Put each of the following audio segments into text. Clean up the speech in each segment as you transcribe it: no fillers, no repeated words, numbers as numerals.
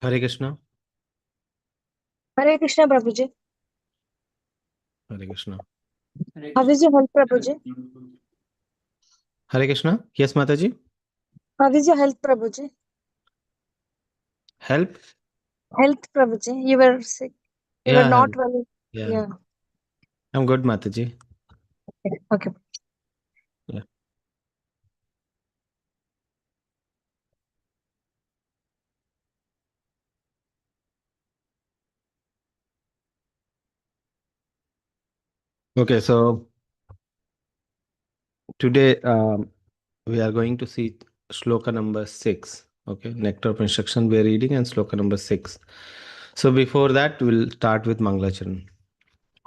Hare Krishna. Hare Krishna, Prabhuji. Hare Krishna. How is your health, Prabhuji? Hare Krishna. Yes, Mataji. How is your health, Prabhuji? Help. Health, Prabhuji. You were sick. You were Yeah, not well. yeah. Yeah. I'm good, Mataji. Okay. Yeah. Okay, so today we are going to see Shloka number 6. Okay, Nectar of Instruction we are reading and Shloka number 6. So before that, we'll start with Mangalacharan.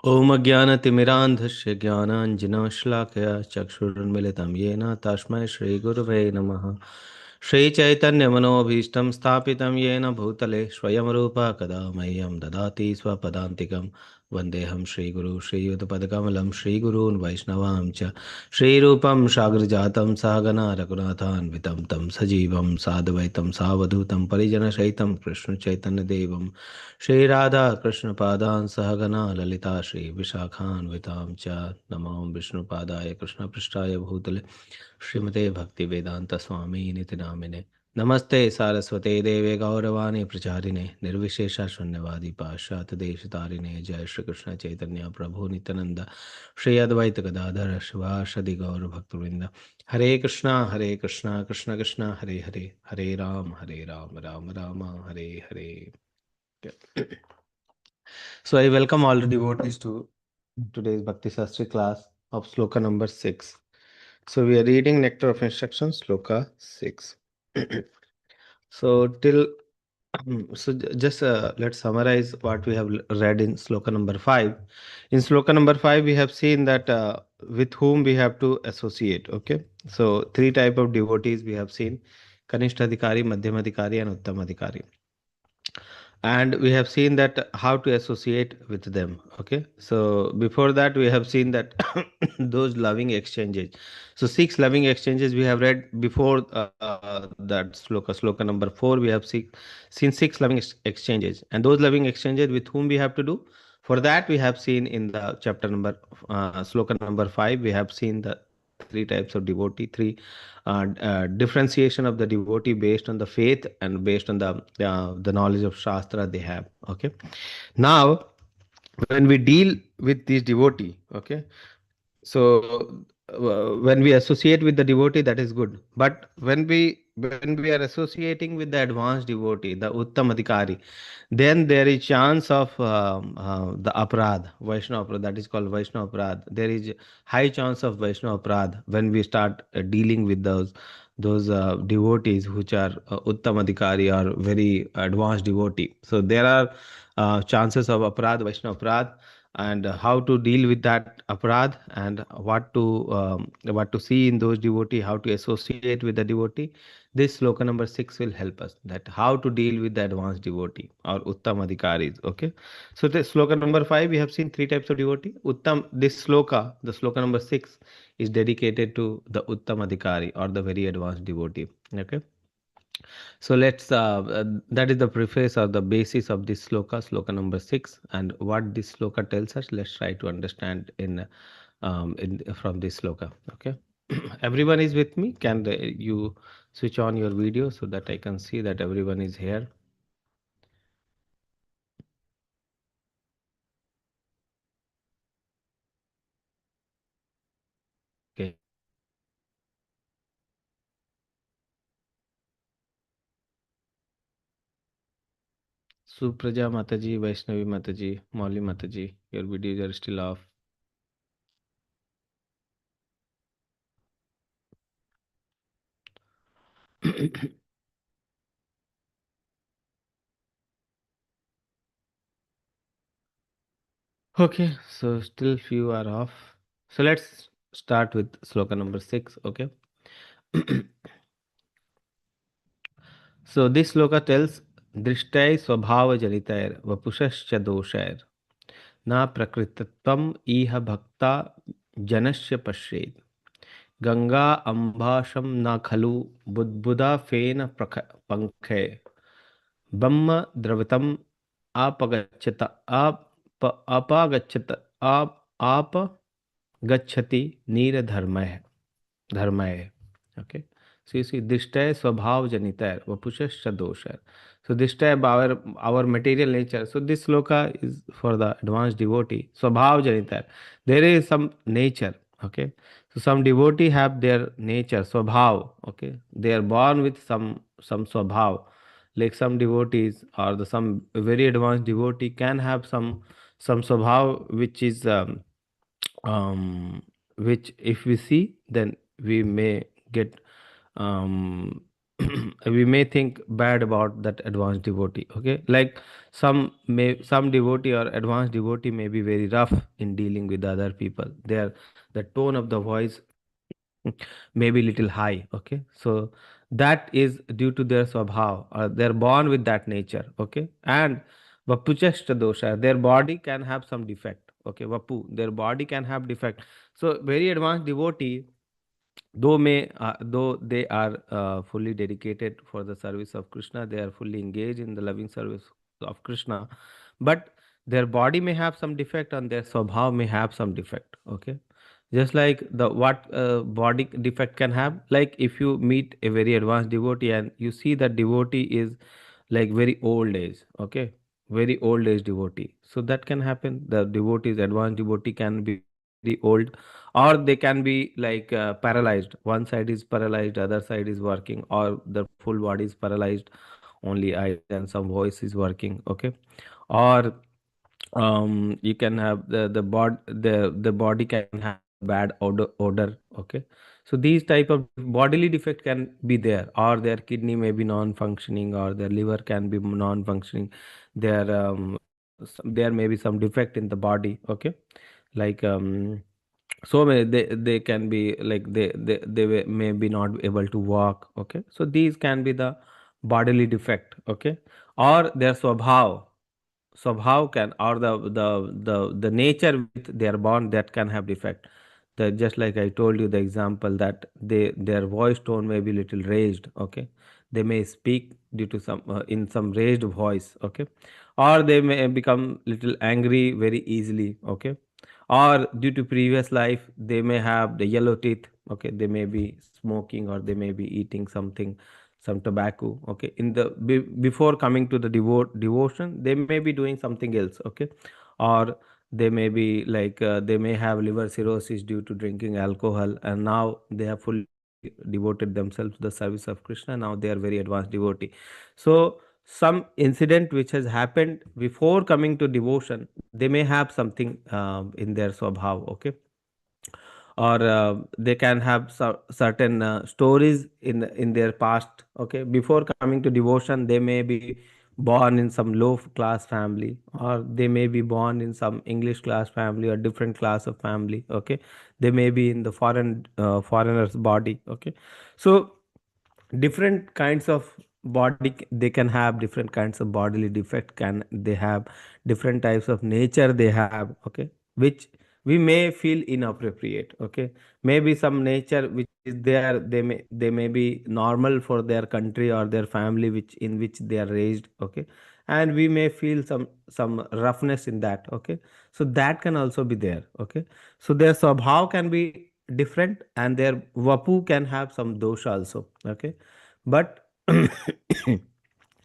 Om Jnana-timirandhasya Jnana-anjana-shlakaya Chakshurunmilitam Yena Tasmai Shri Gurave Namaha Shri Chaitanya Manobhishtam Sthapitam Yena Bhutale Swayam Rupa Kada Mahyam Dadati Swapadantikam Vandeham Shri Guru Shri Yudapadakamalam Shri Gurun Vaishnavam Cha Shri Rupam Shagrajatam Sahagana Raghunathan Vitam Tam Sajivam Sadvaitam Savadutam Parijana Shaitam Krishna Chaitanya Devam Shri Radha Krishna Padan Sahagana Lalita Shri Vishakhan Vitam Cha Namam Vishnu Padaya Krishna Prishtaya Bhutale Srimate Bhakti Vedanta Swami Niti Namine Namaste Saraswate Deve Gauravani Pracharine Nirvishesha Shunyavadi Pashat Deshitarine Jai Shri Krishna Chaitanya Prabhu Nityananda Shri Advaita Gadadhara Shivashadi Gaur Bhaktivinoda Hare Krishna Krishna Krishna Hare Hare Hare Ram Ram Rama Hare Hare. Okay. So I welcome all the devotees to today's Bhakti Shastri class of Sloka number 6. So we are reading Nectar of Instructions, Sloka 6. So till just let's summarize what we have read in Sloka number 5. In Sloka number 5, we have seen that with whom we have to associate. Okay, so three type of devotees we have seen: Kanishtha-adhikari, Madhyama-adhikari, and Uttama-adhikari. And we have seen that how to associate with them. Okay, so before that we have seen that those loving exchanges. So six loving exchanges we have read before that sloka number 4. We have seen six loving exchanges, and those loving exchanges with whom we have to do. For that we have seen in the chapter number sloka number 5, we have seen the three types of devotee, three differentiation of the devotee based on the faith and based on the knowledge of shastra they have. Okay, now when we deal with this devotee, okay, so when we associate with the devotee, that is good, but when we are associating with the advanced devotee, the uttam adhikari, then there is chance of the aprad, Vaishnava aprad, that is called Vaishnava aprad. There is high chance of Vaishnava aprad when we start dealing with those devotees which are uttam adhikari or very advanced devotee. So there are chances of aprad, Vaishnava aprad, and how to deal with that aparad, and what to see in those devotee, how to associate with the devotee. This sloka number 6 will help us that how to deal with the advanced devotee or uttam adhikaris. Okay, so the sloka number 5, we have seen three types of devotee. Uttam, this sloka, the sloka number 6, is dedicated to the uttam adhikari or the very advanced devotee. Okay, so let's that is the preface or the basis of this sloka, sloka number 6, and what this sloka tells us. Let's try to understand in from this sloka. Okay, everyone is with me? Can you switch on your video so that I can see that everyone is here? Okay. Supraja Mataji, Vaishnavi Mataji, Molly Mataji, your videos are still off. Okay, so still few are off. So let's start with sloka number 6. Okay. So this sloka tells Drishtai Swabhava Janitair Vapushascha Doshair Na Prakritvam Iha Bhakta Janasya Pashed Ganga Ambasham Na Khalu Budbuda Fena Pankhe Brahma Dravitam Apagachata Apagachata Apagachati Nira Dharmaya. Okay. So you see, Dishtaya Swabhav Janitair Vapushascha Doshar. So Dishtaya our material nature. So this sloka is for the advanced devotee. Swabhav Janitair. There is some nature. Okay. So some devotee have their nature, Swabhav. Okay. They are born with some Swabhav. Like some devotees or the some very advanced devotee can have some Swabhav which is um, which if we see, then we may get um, we may think bad about that advanced devotee. Okay, like some devotee or advanced devotee may be very rough in dealing with other people. The tone of the voice may be little high. Okay, so that is due to their swabhav, or they're born with that nature. Okay, and vapuchashta dosha, their body can have some defect. Okay, vapu, their body can have defect. So very advanced devotee, though they are fully dedicated for the service of Krishna, they are fully engaged in the loving service of Krishna, but their body may have some defect and their swabhav may have some defect. Okay, just like the what body defect can have, like if you meet a very advanced devotee and you see that devotee is like very old age. Okay, very old age devotee, so that can happen. The devotees, advanced devotee, can be very old, or they can be like paralyzed. One side is paralyzed, other side is working, or the full body is paralyzed, only eyes and some voice is working. Okay, or you can have the body can have the bad odor. Okay, so these type of bodily defect can be there, or their kidney may be non-functioning, or their liver can be non-functioning. There may be some defect in the body. Okay, like so they can be like may be not able to walk. Okay, so these can be the bodily defect. Okay, or their swabhav can, or the nature with their bond, that can have defect. That just like I told you the example, that their voice tone may be little raised. Okay, they may speak due to some in some raised voice. Okay, or they may become little angry very easily. Okay, or due to previous life they may have the yellow teeth. Okay, they may be smoking, or they may be eating something, some tobacco. Okay, before coming to the devotion, they may be doing something else. Okay, or they may be like they may have liver cirrhosis due to drinking alcohol, and now they have fully devoted themselves to the service of Krishna. Now they are very advanced devotee. So some incident which has happened before coming to devotion, they may have something in their swabhav. Okay, or they can have certain stories in their past. Okay, before coming to devotion, they may be born in some low class family, or they may be born in some English class family or different class of family. Okay, they may be in the foreigner's body. Okay, so different kinds of they can have different kinds of bodily defect, can they have different types of nature they have. Okay, which we may feel inappropriate. Okay, maybe some nature which is there, they may be normal for their country or their family which in which they are raised. Okay, and we may feel some roughness in that. Okay, so that can also be there. Okay, so their swabhav can be different, and their vapu can have some dosha also. Okay, but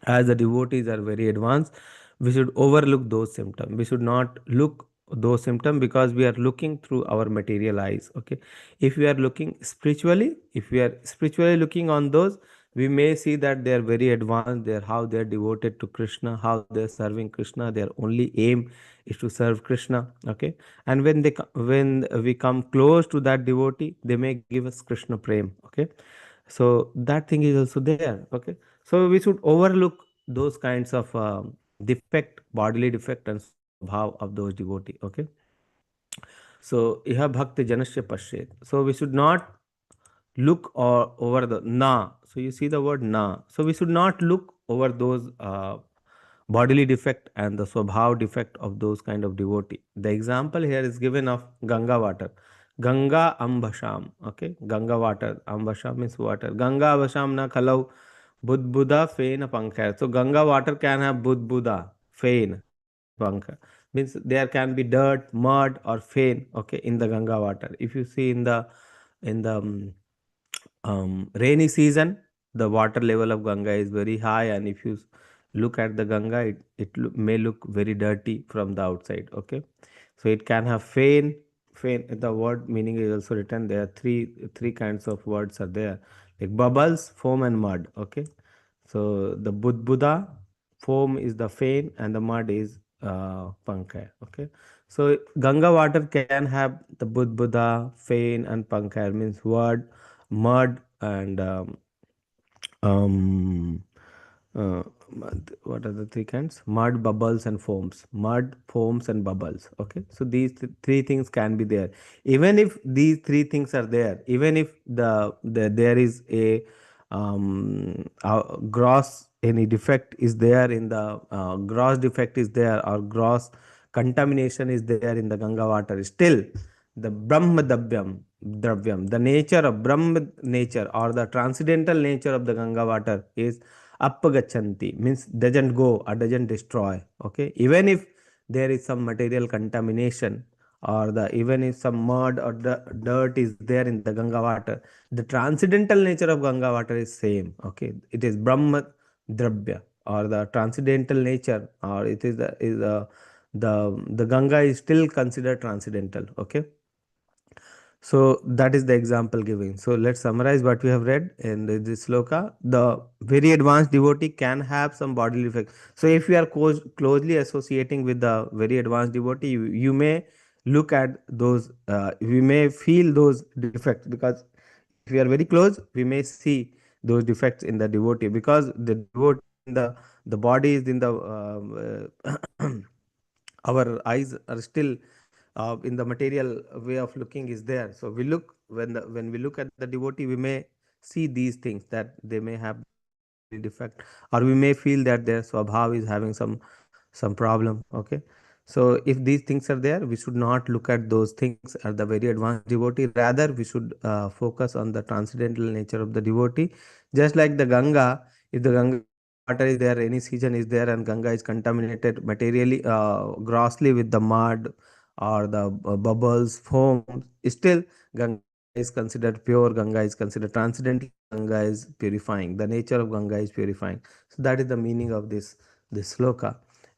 as the devotees are very advanced, we should overlook those symptoms. We should not look those symptoms, because we are looking through our material eyes. Okay, if we are looking spiritually, if we are spiritually looking on those, we may see that they are very advanced. They are how they are devoted to Krishna, how they are serving Krishna. Their only aim is to serve Krishna. Okay, and when we come close to that devotee, they may give us Krishna prem. Okay, so that thing is also there. Okay, so we should overlook those kinds of defect, bodily defect and swabhav of those devotee. Okay, so iha bhakti janasya pashet, so we should not look or over the na. So you see the word na, so we should not look over those bodily defect and the swabhav defect of those kind of devotee. The example here is given of Ganga water. Ganga ambasham. Okay, Ganga water, ambasham means water. Ganga ambasham na khalau Budbuda, Fain, Pankha. So Ganga water can have Budbuda, Fain, Pankha. Means there can be dirt, mud, or fain. Okay, in the Ganga water. If you see in the rainy season, the water level of Ganga is very high, and if you look at the Ganga, may look very dirty from the outside. Okay, so it can have fain. Fain. The word meaning is also written there. Three kinds of words are there, like bubbles, foam, and mud. Okay, so the Budbuda foam is the fain, and the mud is pankha. Okay, so Ganga water can have the Budbuda, fain, and pankha. Means word, mud, and um, what are the three kinds? Mud, bubbles, and foams. Mud, foams, and bubbles. Okay, so these three things can be there. Even if these three things are there, even if there is a gross any defect is there in the gross defect is there, or gross contamination is there in the Ganga water, still the Brahma Dravyam, the nature of Brahma nature, or the transcendental nature of the Ganga water is appagachanti, means doesn't go or doesn't destroy. Okay, even if there is some material contamination, or even if some mud or dirt is there in the Ganga water, the transcendental nature of Ganga water is same. Okay, it is Brahma Dravya, or the transcendental nature, or it is the Ganga is still considered transcendental. Okay, so that is the example giving. So let's summarize what we have read in this sloka. The very advanced devotee can have some bodily effect. So if you are closely associating with the very advanced devotee, you may look at those, we may feel those defects, because if we are very close, we may see those defects in the devotee, because the devotee is in the body is in the our eyes are still in the material way of looking is there. So we look, when we look at the devotee, we may see these things, that they may have bodily defect, or we may feel that their swabhav is having some problem. Okay, so if these things are there, we should not look at those things at the very advanced devotee. Rather, we should focus on the transcendental nature of the devotee. Just like the Ganga, if the Ganga water is there, any season is there, and Ganga is contaminated materially, grossly with the mud or the bubbles, foam, still Ganga is considered pure, Ganga is considered transcendental, Ganga is purifying. The nature of Ganga is purifying. So that is the meaning of this sloka.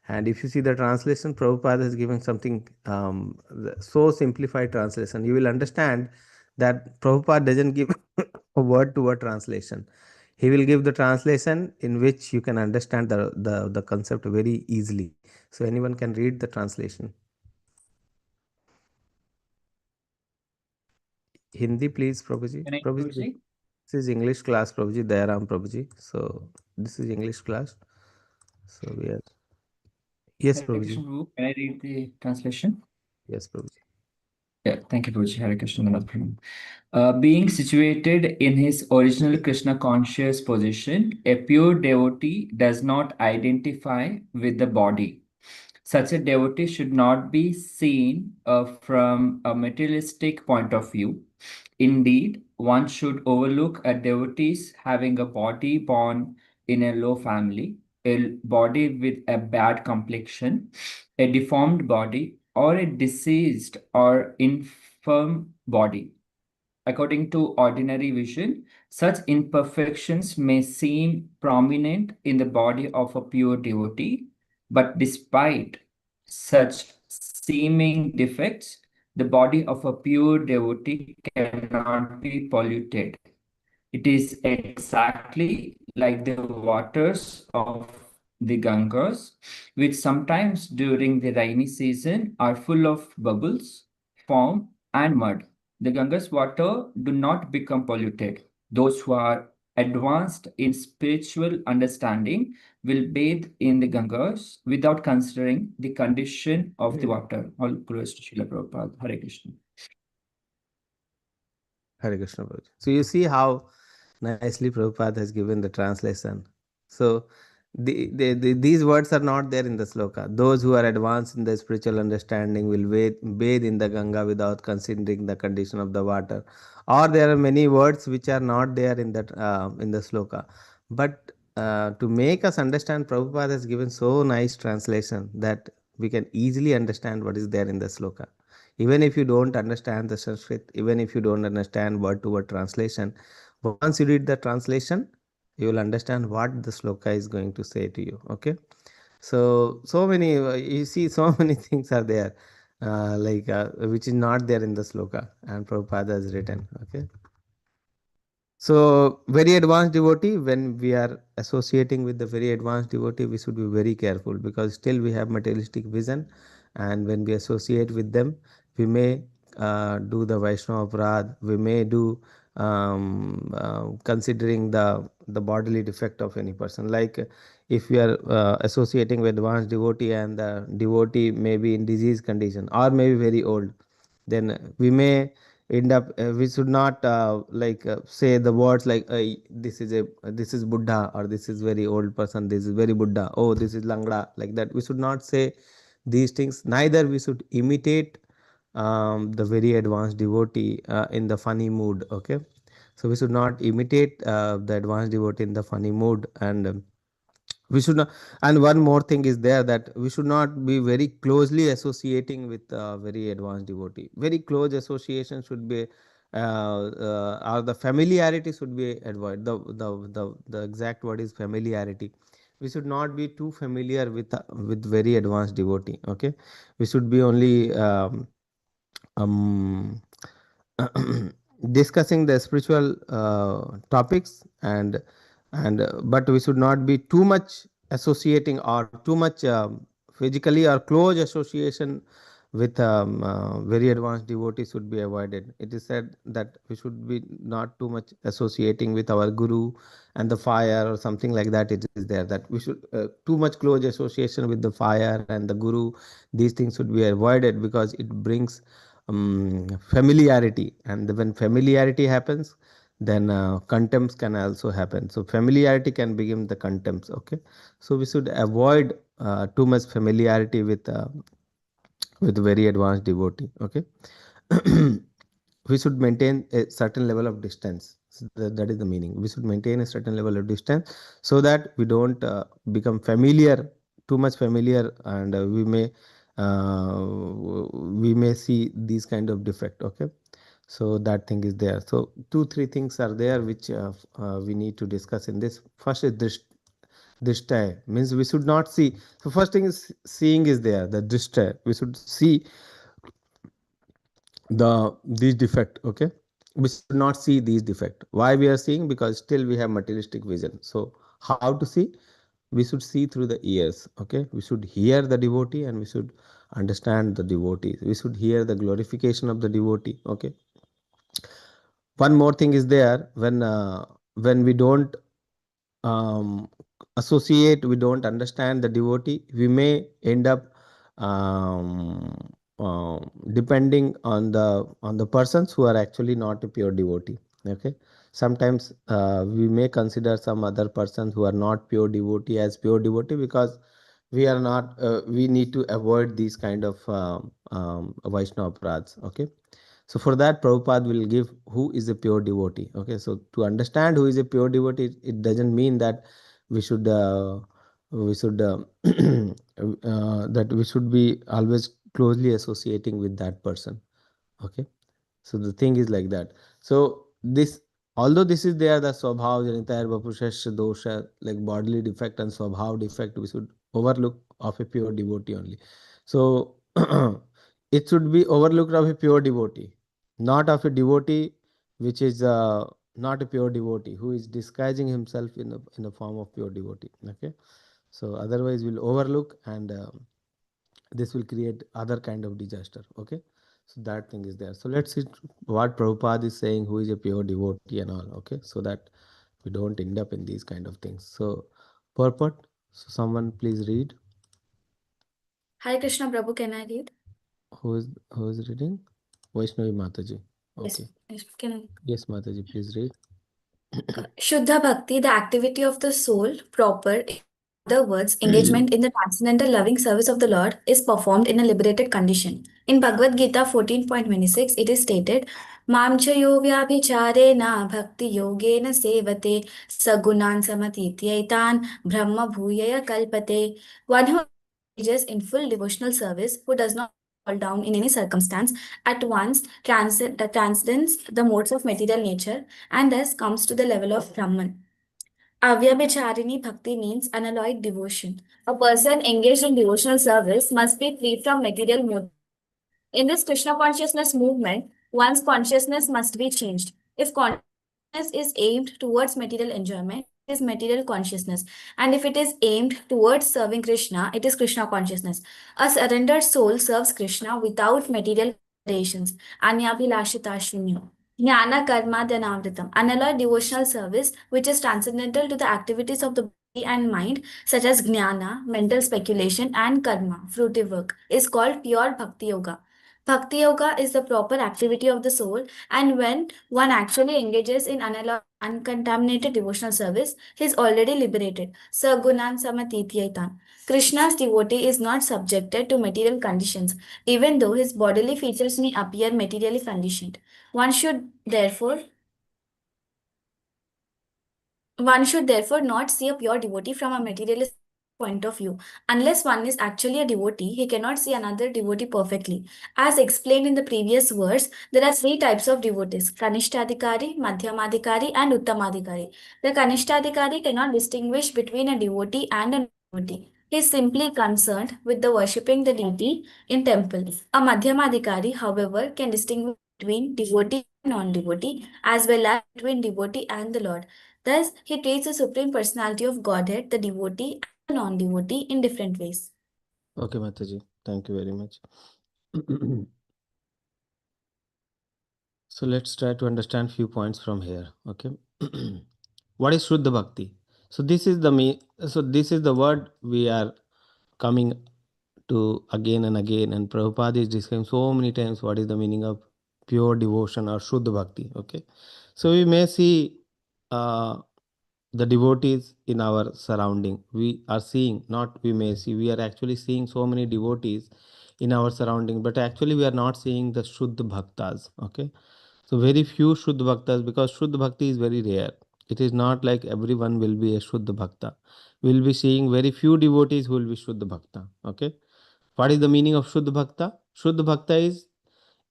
And if you see the translation, Prabhupada is giving something so simplified translation. You will understand that Prabhupada doesn't give a word to word translation. He will give the translation in which you can understand the concept very easily. So anyone can read the translation. Hindi, please, Prabhuji. Can I Prabhuji, proceed? this is English class, Prabhuji. Dayaram, Prabhuji. So this is English class. So we are. Yes, Hare Krishna Prabhuji. Prabhu. Can I read the translation? Yes, Prabhuji. Yeah, thank you, Prabhuji. Hare Krishna Dandavat Pranam. Being situated in his original Krishna conscious position, a pure devotee does not identify with the body. Such a devotee should not be seen from a materialistic point of view. Indeed, one should overlook a devotees having a body born in a low family, a body with a bad complexion, a deformed body, or a diseased or infirm body. According to ordinary vision, such imperfections may seem prominent in the body of a pure devotee, but despite such seeming defects, the body of a pure devotee cannot be polluted. It is exactly like the waters of the Ganges, which sometimes during the rainy season are full of bubbles, foam, and mud. The Ganges water do not become polluted. Those who are advanced in spiritual understanding will bathe in the Ganges without considering the condition of the water. All glories to Srila Prabhupada. Hare Krishna. Hare Krishna, Prabhuji. So you see how nicely Prabhupada has given the translation. So these words are not there in the sloka. Those who are advanced in the spiritual understanding will bathe in the Ganga without considering the condition of the water. Or there are many words which are not there in that in the sloka. But to make us understand, Prabhupada has given so nice translation that we can easily understand what is there in the sloka. Even if you don't understand the Sanskrit, even if you don't understand word to word translation, once you read the translation, you will understand what the sloka is going to say to you. Okay. So many, you see, so many things are there, which is not there in the sloka, and Prabhupada has written. Okay. So, very advanced devotee, when we are associating with the very advanced devotee, we should be very careful, because still we have materialistic vision, and when we associate with them, we may do the Vaishnava Aparadh, we may do considering the bodily defect of any person. Like if we are associating with advanced devotee, and the devotee may be in disease condition or may be very old, then we may end up, we should not say the words like, this is Buddha, or this is very old person, this is very Buddha, oh, this is Langda, like that. We should not say these things. Neither we should imitate the very advanced devotee in the funny mood. Okay. So we should not imitate the advanced devotee in the funny mood, and we should not. And one more thing is there, that we should not be very closely associating with very advanced devotee. Very close association should be or the familiarity should be avoided. The exact word is familiarity. We should not be too familiar with very advanced devotee. Okay. We should be only um, discussing the spiritual topics, but we should not be too much associating, or too much physically or close association with very advanced devotees should be avoided. It is said that we should be not too much associating with our guru and the fire, or something like that. It is there that we should too much close association with the fire and the guru. These things should be avoided, because it brings familiarity, and when familiarity happens, then contempts can also happen. So familiarity can begin the contempts. Okay. So we should avoid too much familiarity with very advanced devotee. Okay. We should maintain a certain level of distance. So that is the meaning. We should maintain a certain level of distance, so that we don't become familiar, too much familiar, and we may see these kind of defect. Okay. So that thing is there. So 2-3 things are there which we need to discuss in this. First is drishtay, means we should not see. So first thing is seeing is there, the drishtay. We should see these defect. Okay. We should not see these defect. Why we are seeing? Because still we have materialistic vision. So how to see? We should see through the ears. Okay. We should hear the devotee, and we should understand the devotee. We should hear the glorification of the devotee. Okay. One more thing is there, when we don't um, associate, we don't understand the devotee, we may end up depending on the persons who are actually not a pure devotee. Okay. Sometimes we may consider some other persons who are not pure devotee as pure devotee, because we are not we need to avoid these kind of Vaishnava aparadhs. Okay. So for that, Prabhupada will give who is a pure devotee. Okay, so to understand who is a pure devotee, it doesn't mean that we should that we should be always closely associating with that person. Okay, so the thing is like that. So this, although this is there, the swabhav janitayar vapushasya dosha, like bodily defect and swabhav defect, we should overlook of a pure devotee only. So it should be overlooked of a pure devotee, not of a devotee which is not a pure devotee, who is disguising himself in the form of pure devotee. Okay, so otherwise we'll overlook, and this will create other kind of disaster. Okay, so that thing is there. So let's see what Prabhupada is saying, who is a pure devotee and all. Okay, so that we don't end up in these kind of things. So purport, so someone please read. Hare Krishna Prabhu, can I read? Who is reading? Vaishnavi Mataji. Yes, Okay. yes, can I? Yes, Mataji, please read. Shuddha Bhakti, the activity of the soul, proper, in other words, engagement in the transcendental loving service of the Lord, is performed in a liberated condition. In Bhagavad Gita 14.26, it is stated, मां च यो व्याभिचारेण भक्तियोगेन सेवते सगुणान् समतीत्यैतान् ब्रह्म भूयया कल्पते. One who engages in full devotional service, who does not fall down in any circumstance, at once transcends the modes of material nature and thus comes to the level of Brahman. Avyabhicharini bhakti means unalloyed devotion. A person engaged in devotional service must be free from material motives. In this Krishna consciousness movement, one's consciousness must be changed. If consciousness is aimed towards material enjoyment, it is material consciousness. And if it is aimed towards serving Krishna, it is Krishna consciousness. A surrendered soul serves Krishna without material considerations. Anyabhilashita shunya. Jnana karma dhanavritam. Unalloyed devotional service, which is transcendental to the activities of the body and mind, such as jnana, mental speculation, and karma, fruitive work, is called pure bhakti yoga. Bhakti yoga is the proper activity of the soul, and when one actually engages in uncontaminated devotional service, he is already liberated. Sagunan samatityetan. Krishna's devotee is not subjected to material conditions, even though his bodily features may appear materially conditioned. One should therefore one should therefore not see a pure devotee from a materialist point of view. Unless one is actually a devotee, he cannot see another devotee perfectly. As explained in the previous verse, there are three types of devotees: Kanishtadikari, Madhyamadikari, and Uttamadikari. The Kanishtadikari cannot distinguish between a devotee and a devotee. He is simply concerned with the worshipping the deity in temple. A Madhyamadikari, however, can distinguish between devotee and non-devotee, as well as between devotee and the Lord. Thus, he treats the Supreme Personality of Godhead, the devotee, and the non-devotee in different ways. Okay, Mataji. Thank you very much. So let's try to understand few points from here. Okay. What is Shuddha Bhakti? So this is the word we are coming to again and again, and Prabhupada is describing so many times what is the meaning of pure devotion or Shuddha Bhakti. Okay. So we may see the devotees in our surrounding. We are seeing, not we may see, we are actually seeing so many devotees in our surrounding, but actually we are not seeing the Shuddha Bhaktas. Okay. So very few Shuddha Bhaktas, because Shuddha Bhakti is very rare. It is not like everyone will be a Shuddha Bhakta. We will be seeing very few devotees who will be Shuddha Bhakta. Okay. What is the meaning of Shuddha Bhakta? Shuddha Bhakta is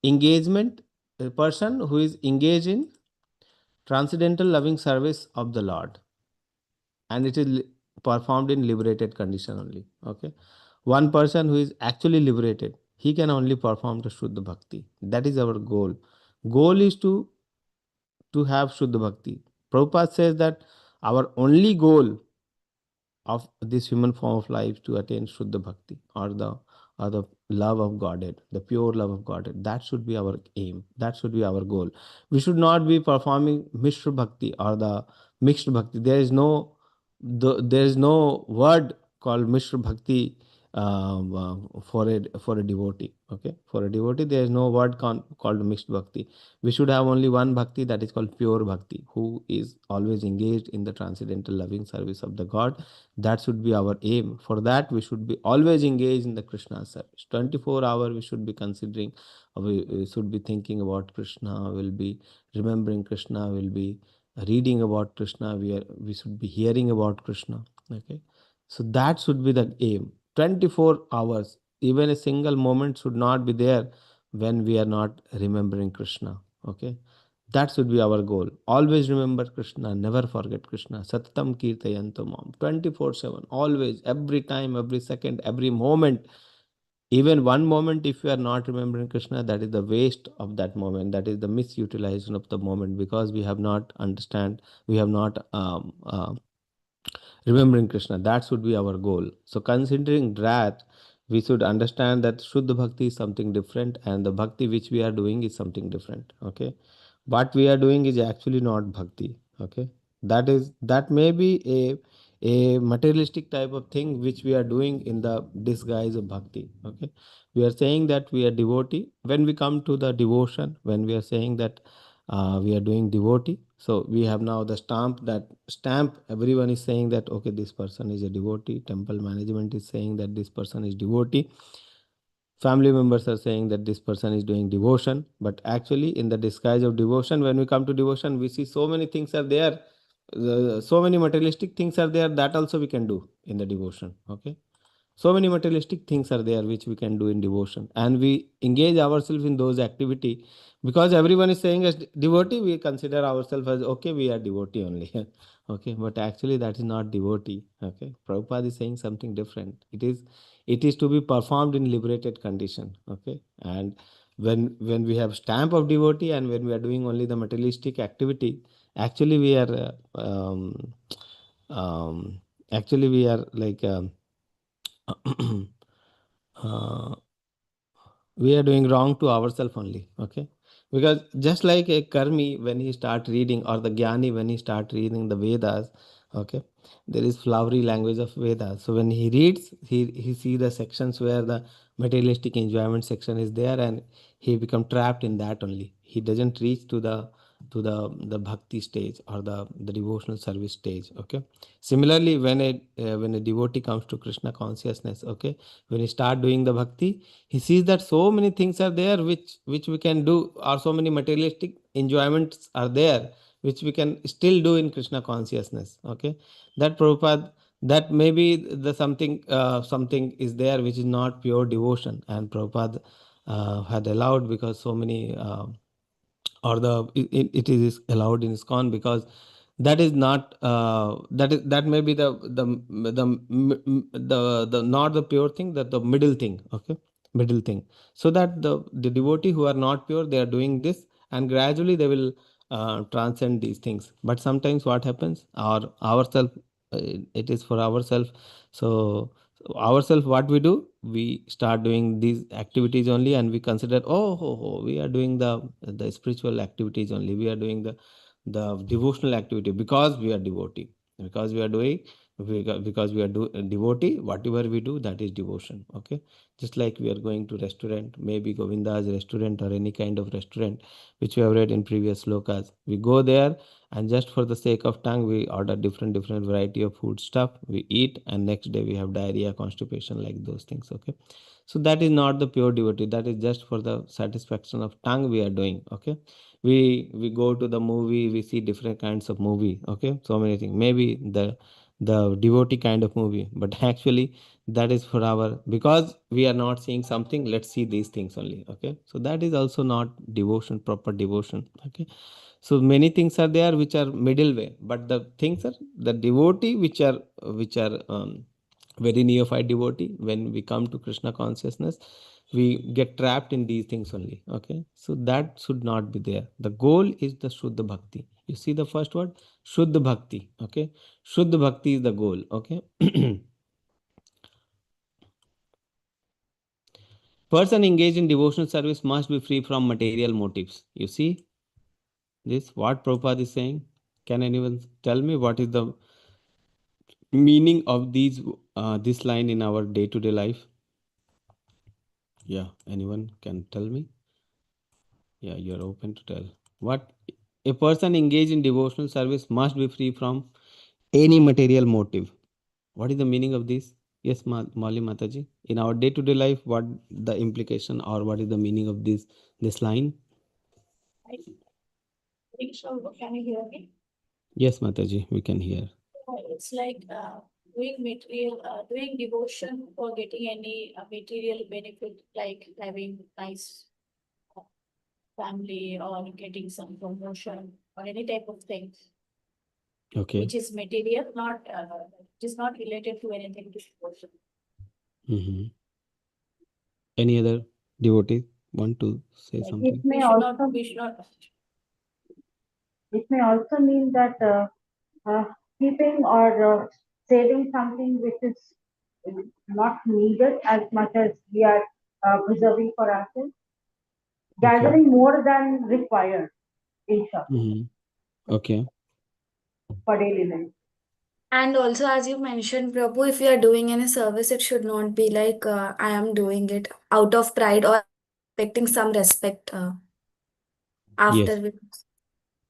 engagement, a person who is engaged in transcendental loving service of the Lord, and it is performed in liberated condition only. Okay. One person who is actually liberated, he can only perform the Shuddha Bhakti. That is our goal. Goal is to have Shuddha Bhakti. Prabhupada says that our only goal of this human form of life to attain Shuddha Bhakti, or the love of Godhead, the pure love of Godhead. That should be our aim. That should be our goal. We should not be performing Mishra Bhakti or the mixed Bhakti. There is no word called Mishra Bhakti for a devotee. Okay, for a devotee there is no word called mixed Bhakti. We should have only one Bhakti, that is called pure Bhakti, who is always engaged in the transcendental loving service of the God. That should be our aim. For that we should be always engaged in the Krishna service. 24 hours we should be considering, we should be thinking about Krishna, will be remembering Krishna, will be reading about Krishna, we should be hearing about Krishna. Okay, so that should be the aim. 24 hours, even a single moment should not be there when we are not remembering Krishna. Okay, that should be our goal. Always remember Krishna, never forget Krishna. Sattam kirtayanto mam. 24/7, always, every time, every second, every moment. Even one moment, if you are not remembering Krishna, that is the waste of that moment. That is the misutilization of the moment, because we have not remembering Krishna. That should be our goal. So considering that, we should understand that Shuddha Bhakti is something different, and the Bhakti which we are doing is something different. Okay, what we are doing is actually not Bhakti. Okay, that may be a materialistic type of thing which we are doing in the disguise of Bhakti. Okay, we are saying that we are devotee. When we come to the devotion, when we are saying that we are doing devotee, so we have now the stamp. Everyone is saying that okay, this person is a devotee. Temple management is saying that this person is devotee. family members are saying that this person is doing devotion, but actually in the disguise of devotion, when we come to devotion, we see so many things are there, so many materialistic things are there, that also we can do in the devotion. Okay, so many materialistic things are there which we can do in devotion, and we engage ourselves in those activity because everyone is saying as devotee, we consider ourselves as okay, we are devotee only. Okay, but actually that is not devotee. Okay, Prabhupada is saying something different. It is to be performed in liberated condition. Okay, and when we have stamp of devotee and when we are doing only the materialistic activity, actually we are um, actually we are like uh, we are doing wrong to ourselves only. Okay, because just like a karmi, when he start reading, or the jnani when he start reading the Vedas, okay, there is flowery language of Vedas. So when he reads, he see the sections where the materialistic enjoyment section is there, and he become trapped in that only. He doesn't reach to the bhakti stage or the devotional service stage. Okay, similarly when a devotee comes to Krishna consciousness, okay, when he start doing the bhakti, he sees that so many things are there which we can do, or so many materialistic enjoyments are there which we can still do in Krishna consciousness. Okay, that Prabhupada, that maybe the something is there which is not pure devotion, and Prabhupada had allowed, because so many or it is allowed in ISKCON, because that is not that may be the not the pure thing, that the middle thing. Okay, middle thing, so that the devotee who are not pure, they are doing this, and gradually they will transcend these things. But sometimes what happens, ourselves, it is for ourselves. So ourselves, what we do, we start doing these activities only, and we consider, we are doing the spiritual activities only, we are doing the devotional activity because we are devotee, because we are doing, because we are devotee, whatever we do, that is devotion. Okay, just like we are going to restaurant, maybe Govinda's restaurant or any kind of restaurant which we have read in previous slokas, we go there, and just for the sake of tongue, we order different variety of food stuff, we eat, and next day we have diarrhea, constipation, like those things. Okay, so that is not the pure devotee, that is just for the satisfaction of tongue we are doing. Okay, we go to the movie, we see different kinds of movie. Okay, so many things, maybe the devotee kind of movie, but actually that is for our, because we are not seeing something, let's see these things only. Okay, so that is also not devotion, proper devotion. Okay, so many things are there which are middle way, but the things are the devotee which are very neophyte devotee. When we come to Krishna consciousness, we get trapped in these things only. Okay, so that should not be there. The goal is the Shuddha Bhakti. You see the first word, Shuddha Bhakti. Okay, Shuddha Bhakti is the goal. Okay. Person engaged in devotional service must be free from material motives. You see this, what Prabhupada is saying? Can anyone tell me what is the meaning of this line in our day-to-day life? Yeah, anyone can tell me? Yeah, you're open to tell. What a person engaged in devotional service must be free from any material motive. What is the meaning of this? Yes, Mali Mataji. In our day-to-day life, what the implication or what is the meaning of this line? I think so. Can you hear me? Yes, Mataji, we can hear. It's like doing devotion for getting any material benefit, like having nice family or getting some promotion or any type of thing, Okay. which is material, not which is not related to anything to devotion. Mm-hmm. Any other devotee want to say Like something? may also- we should not. It may also mean that keeping or saving something which is not needed as much as we are preserving for ourselves, gathering more than required, in short, Mm-hmm. Okay. for daily life. And also, as you mentioned, Prabhu, if you are doing any service, it should not be like I am doing it out of pride or expecting some respect after Yes. we.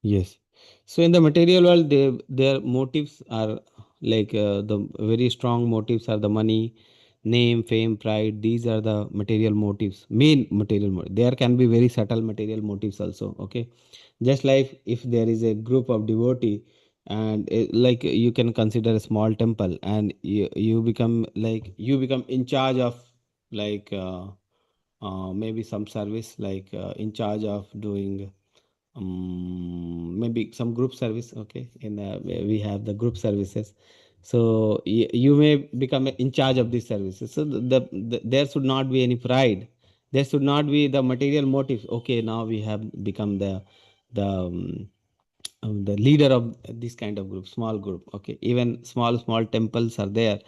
Yes. So in the material world, their motives are like the very strong motives are the money, name, fame, pride. These are the material motives, main material motive. There can be very subtle material motives also. Okay, just like if there is a group of devotee, and like you can consider a small temple, and you become like you become in charge of like maybe some service, like in charge of doing maybe some group service. Okay, in we have the group services, so you may become in charge of these services. So there should not be any pride, there should not be the material motives. Okay, now we have become the leader of this kind of group, small group. Okay, even small temples are there,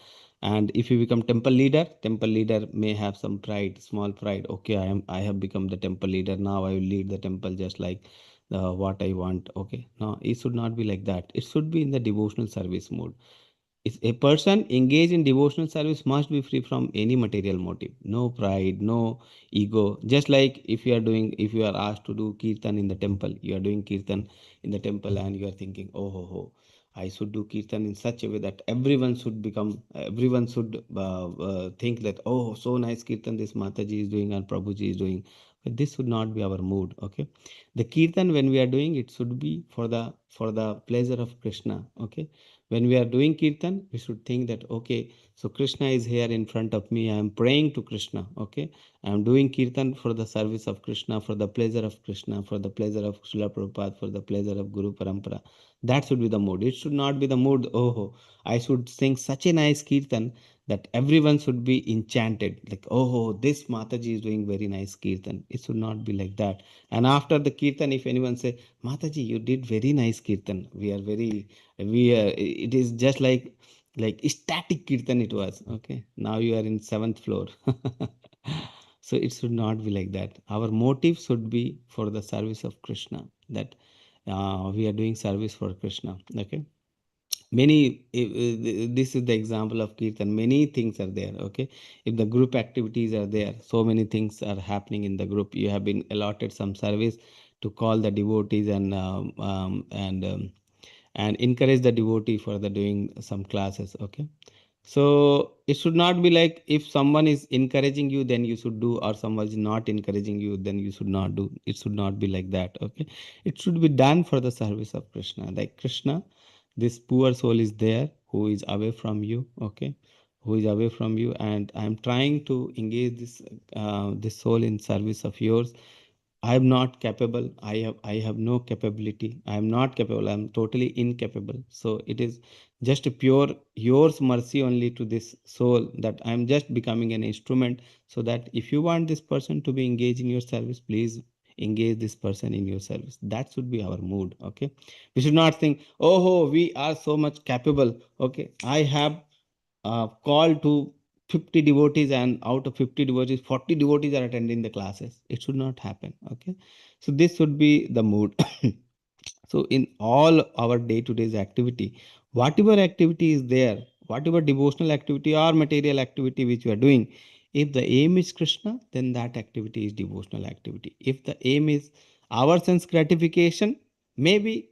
and if you become temple leader may have some pride, small pride. Okay, I have become the temple leader, now I will lead the temple just like what I want. Okay, no, it should not be like that. It should be in the devotional service mode. If a person engaged in devotional service must be free from any material motive, no pride, no ego. Just like if you are doing, if you are asked to do kirtan in the temple, you are doing kirtan in the temple, and you are thinking, oh, I should do kirtan in such a way that everyone should think that, oh, so nice kirtan this Mataji is doing and Prabhuji is doing. But this should not be our mood. Okay, the kirtan when we are doing it should be for the pleasure of Krishna. Okay, when we are doing kirtan, we should think that, okay, so Krishna is here in front of me, I am praying to Krishna. Okay, I am doing kirtan for the service of Krishna, for the pleasure of Krishna, for the pleasure of Srila Prabhupada, for the pleasure of Guru Parampara. That should be the mood. It should not be the mood, oh, I should sing such a nice kirtan that everyone should be enchanted, like, oh, this Mataji is doing very nice kirtan. It should not be like that. And after the kirtan, if anyone say, Mataji, you did very nice kirtan, we are very, it is just like static kirtan it was. Okay, now you are in 7th floor. So it should not be like that. Our motive should be for the service of Krishna, that we are doing service for Krishna. Okay, this is the example of kirtan. Many things are there. Okay, if the group activities are there, so many things are happening in the group. You have been allotted some service to call the devotees and encourage the devotee for the doing some classes. Okay, so it should not be like if someone is encouraging you then you should do, or someone is not encouraging you then you should not do. It should not be like that. Okay, it should be done for the service of Krishna. Like Krishna, this poor soul is there who is away from you. Okay, who is away from you, and I am trying to engage this soul in service of yours. I am not capable. I have no capability. I am not capable. I am totally incapable. So it is just a pure yours mercy only to this soul, that I am just becoming an instrument, so that if you want this person to be engaged in your service, please engage this person in your service. That should be our mood. Okay, we should not think, oh, we are so much capable. Okay, I have call to 50 devotees, and out of 50 devotees 40 devotees are attending the classes. It should not happen. Okay, so this should be the mood. So in all our day-to-day activity, whatever activity is there, whatever devotional activity or material activity which we are doing, if the aim is Krishna, then that activity is devotional activity. If the aim is our sense gratification, maybe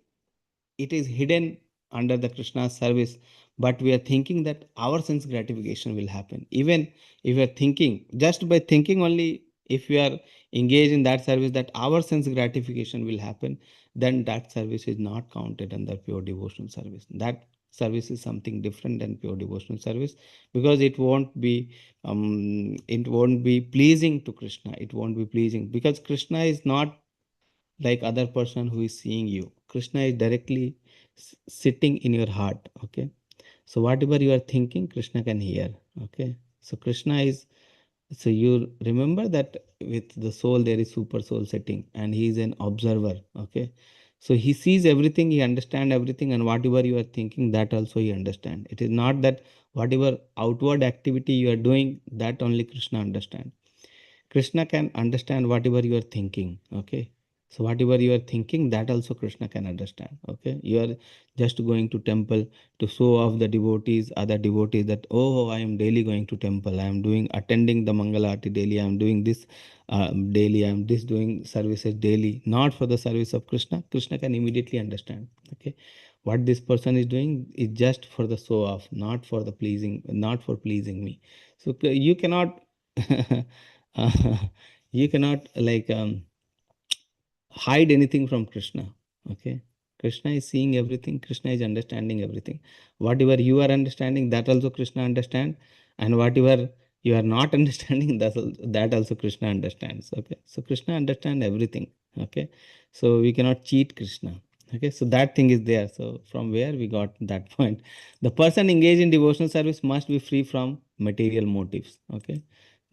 it is hidden under the Krishna service, but we are thinking that our sense gratification will happen. Even if we are thinking, just by thinking only, if we are engaged in that service, that our sense gratification will happen, then that service is not counted under pure devotional service. That service is something different than pure devotional service, because it won't be pleasing to Krishna. It won't be pleasing, because Krishna is not like other person who is seeing you. Krishna is directly sitting in your heart. Okay, so whatever you are thinking, Krishna can hear. Okay, so Krishna is, so you remember that with the soul there is super soul sitting, and he is an observer. Okay, so he sees everything, he understands everything, and whatever you are thinking, that also he understand. It is not that whatever outward activity you are doing, that only Krishna understand. Krishna can understand whatever you are thinking. Okay, so whatever you are thinking, that also Krishna can understand. Okay, you are just going to temple to show off the devotees, other devotees, that, oh, I am daily going to temple, I am attending the Mangalarti daily, I am doing this daily, I am doing services daily, not for the service of Krishna. Krishna can immediately understand. Okay, what this person is doing is just for the show off, not for the pleasing, not for pleasing me. So you cannot uh, you cannot like hide anything from Krishna. Okay, Krishna is seeing everything, Krishna is understanding everything. Whatever you are understanding, that also Krishna understand, and whatever you are not understanding, that also Krishna understands. Okay, so Krishna understand everything. Okay, so we cannot cheat Krishna. Okay, so that thing is there. So from where we got that point? The person engaged in devotional service must be free from material motives. Okay,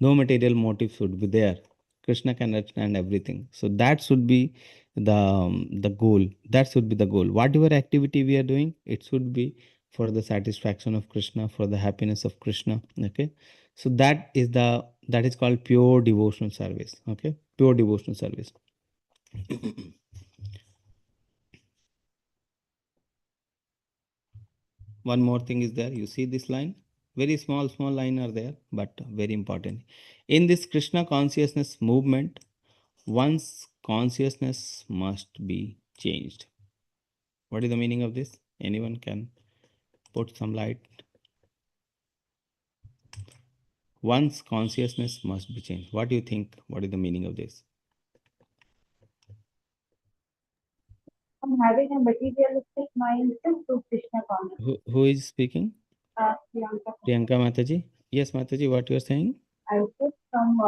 no material motive should be there. Krishna can understand everything. So that should be the goal. That should be the goal. Whatever activity we are doing, it should be for the satisfaction of Krishna, for the happiness of Krishna. Okay, so that is called pure devotional service. Okay, pure devotional service. One more thing is there. You see this line? Very small line are there, but very important. In this Krishna consciousness movement, one's consciousness must be changed. What is the meaning of this? Anyone can put some light? One's consciousness must be changed. What do you think? What is the meaning of this? From having a materialistic mindset to Krishna consciousness. Who is speaking? Priyanka. Priyanka Mataji. Yes, Mataji, what you are saying? I said from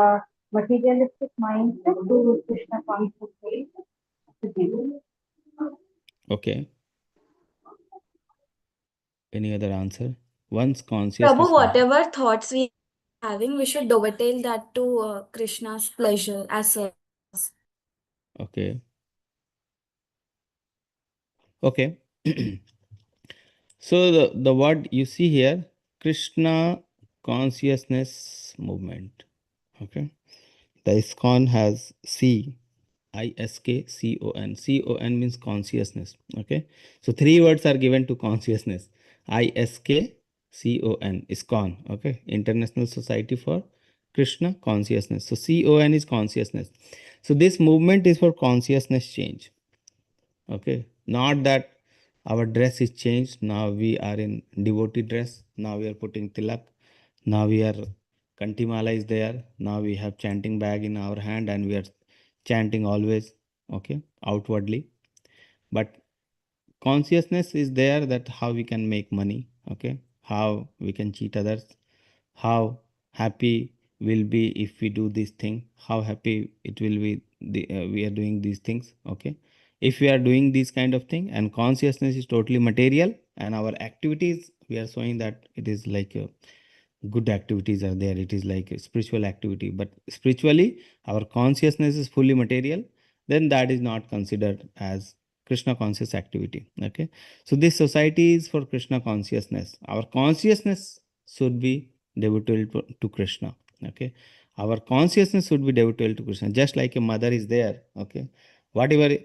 materialistic mindset to Krishna consciousness. Okay. Any other answer? One's consciousness. Prabhu, whatever thoughts we are having, we should dovetail that to Krishna's pleasure as service. Okay. Okay. So the word you see here, Krishna consciousness movement. Okay. The ISKCON has ISKCON. CON means consciousness. Okay. So three words are given to consciousness. ISKCON, ISKCON. Okay. International Society for Krishna Consciousness. So CON is consciousness. So this movement is for consciousness change. Okay, not that our dress is changed. Now we are in devotee dress. Now we are putting tilak. Now we are kantimala is there. Now we have chanting bag in our hand and we are chanting always. Okay, outwardly. But consciousness is there that how we can make money. Okay, how we can cheat others. How happy will be if we do this thing. How happy it will be we are doing these things. Okay, if we are doing this kind of thing and consciousness is totally material and our activities we are showing that it is like good activities are there, it is like a spiritual activity, but spiritually our consciousness is fully material, then that is not considered as Krishna conscious activity. Okay, so this society is for Krishna consciousness. Our consciousness should be devoted to Krishna. Okay, our consciousness should be devoted to Krishna, just like a mother is there. Okay, whatever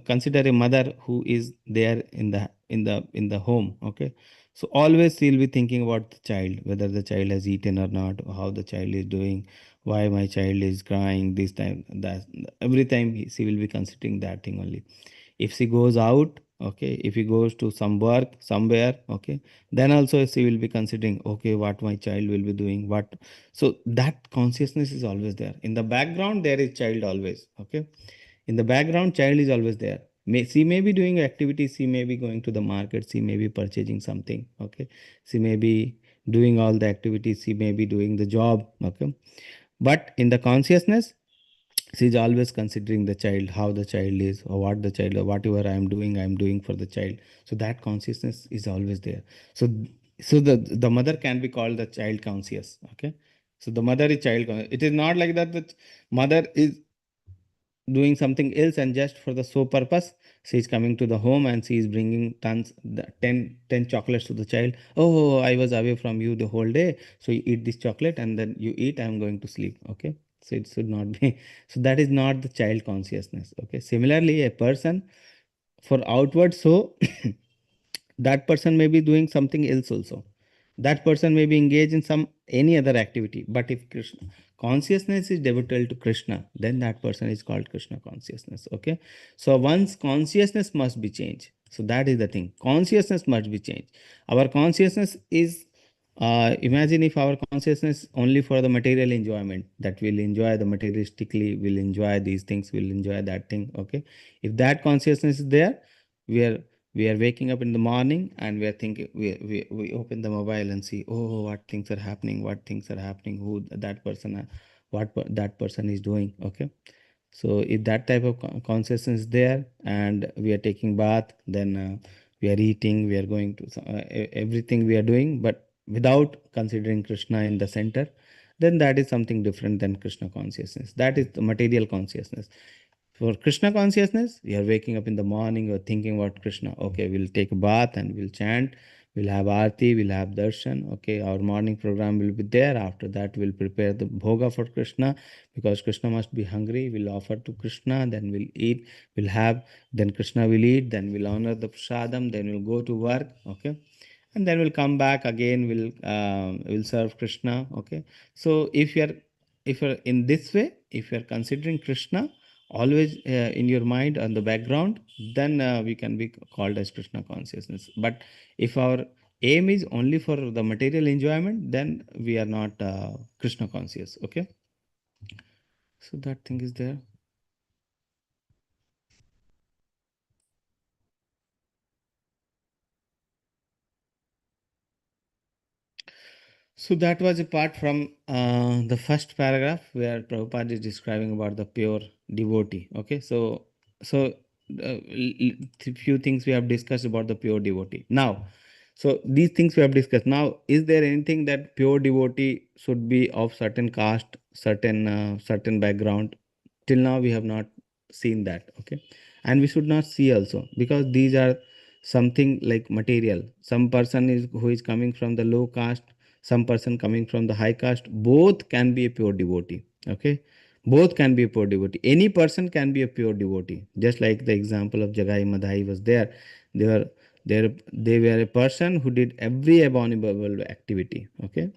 consider a mother who is there in the home. Okay, so always she'll be thinking about the child, whether the child has eaten or not, how the child is doing, why my child is crying this time, that every time she will be considering that thing only. If she goes out, okay, if he goes to some work somewhere, okay, then also she will be considering, okay, what my child will be doing, what. So that consciousness is always there. In the background there is child always. Okay, in the background child is always there. She may be doing activities, she may be going to the market, she may be purchasing something. Okay, she may be doing all the activities, she may be doing the job. Okay, but in the consciousness she is always considering the child, how the child is, or what the child, or whatever I am doing for the child. So that consciousness is always there. So the mother can be called the child conscious. Okay, so the mother is child conscious. It is not like that the mother is doing something else and just for the show purpose she is coming to the home and she is bringing tons 10 chocolates to the child. Oh, I was away from you the whole day, so you eat this chocolate and then you eat, I'm going to sleep. Okay, so it should not be. So that is not the child consciousness. Okay, similarly a person for outward, so that person may be doing something else also. that person may be engaged in some any other activity. But if Krishna consciousness is devoted to Krishna, then that person is called Krishna consciousness. Okay, so one's consciousness must be changed. So that is the thing. Consciousness must be changed. Our consciousness is imagine if our consciousness only for the material enjoyment, that will enjoy the materialistically, will enjoy these things, will enjoy that thing. Okay, if that consciousness is there, we are we are waking up in the morning and we are thinking, we open the mobile and see, oh, what things are happening, what things are happening, who that person that person is doing. Okay, so if that type of consciousness is there and we are taking bath, then we are eating, we are going to everything we are doing, but without considering Krishna in the center, then that is something different than Krishna consciousness. That is the material consciousness. For Krishna consciousness, you are waking up in the morning, you're thinking about Krishna. Okay, we'll take a bath and we'll chant, we'll have aarti, we'll have darshan. Okay, our morning program will be there. After that, we'll prepare the bhoga for Krishna, because Krishna must be hungry. We'll offer to Krishna, then we'll eat, we'll have, then Krishna will eat, then we'll honor the prasadam, then we'll go to work. Okay, and then we'll come back again, we'll serve Krishna. Okay, so if you're in this way, if you're considering Krishna always in your mind on the background, then we can be called as Krishna consciousness. But if our aim is only for the material enjoyment, then we are not Krishna conscious. Okay, so that thing is there. So that was apart from the first paragraph where Prabhupada is describing about the pure devotee. Okay, so few things we have discussed about the pure devotee. Now, so these things we have discussed. Now, is there anything that pure devotee should be of certain caste, certain background? Till now, we have not seen that. Okay, and we should not see also, because these are something like material. Some person is who is coming from the low caste, some person coming from the high caste, both can be a pure devotee. Okay, both can be a pure devotee. Any person can be a pure devotee. Just like the example of Jagai Madhai was there. They were a person who did every abominable activity. Okay,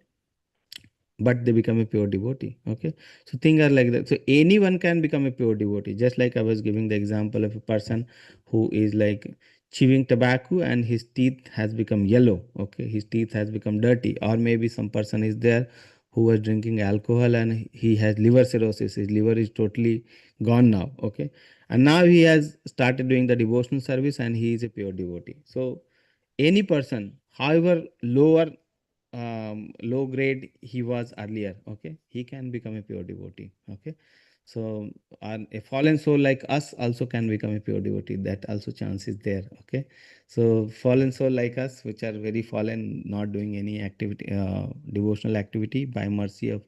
but they become a pure devotee. Okay, so things are like that. So anyone can become a pure devotee. Just like I was giving the example of a person who is like chewing tobacco and his teeth has become yellow. Okay, his teeth has become dirty. Or maybe some person is there who was drinking alcohol and he has liver cirrhosis, his liver is totally gone now. Okay, and now he has started doing the devotional service and he is a pure devotee. So any person, however low grade he was earlier, okay, he can become a pure devotee. Okay, so a fallen soul like us also can become a pure devotee. That also chance is there. Okay, so fallen soul like us, which are very fallen, not doing any activity, devotional activity, by mercy of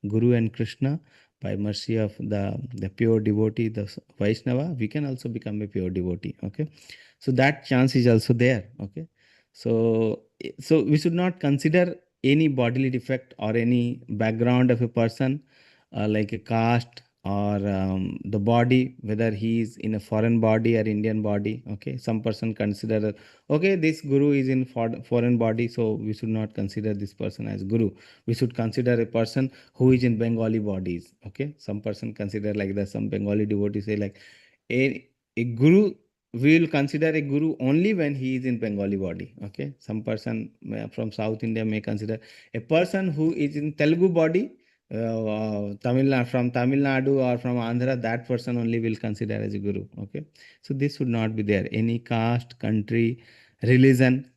Guru and Krishna, by mercy of the pure devotee, the Vaishnava, we can also become a pure devotee. Okay, so that chance is also there. Okay, so we should not consider any bodily defect or any background of a person, like a caste or the body, whether he is in a foreign body or Indian body. Okay, some person consider that, okay, this guru is in foreign body, so we should not consider this person as guru. We should consider a person who is in Bengali bodies. Okay, some person consider like that. Some Bengali devotees say like a guru, we will consider a guru only when he is in Bengali body. Okay, some person from South India may consider a person who is in Telugu body, from Tamil Nadu or from Andhra, that person only will consider as a guru. Okay, so this should not be there. Any caste, country, religion,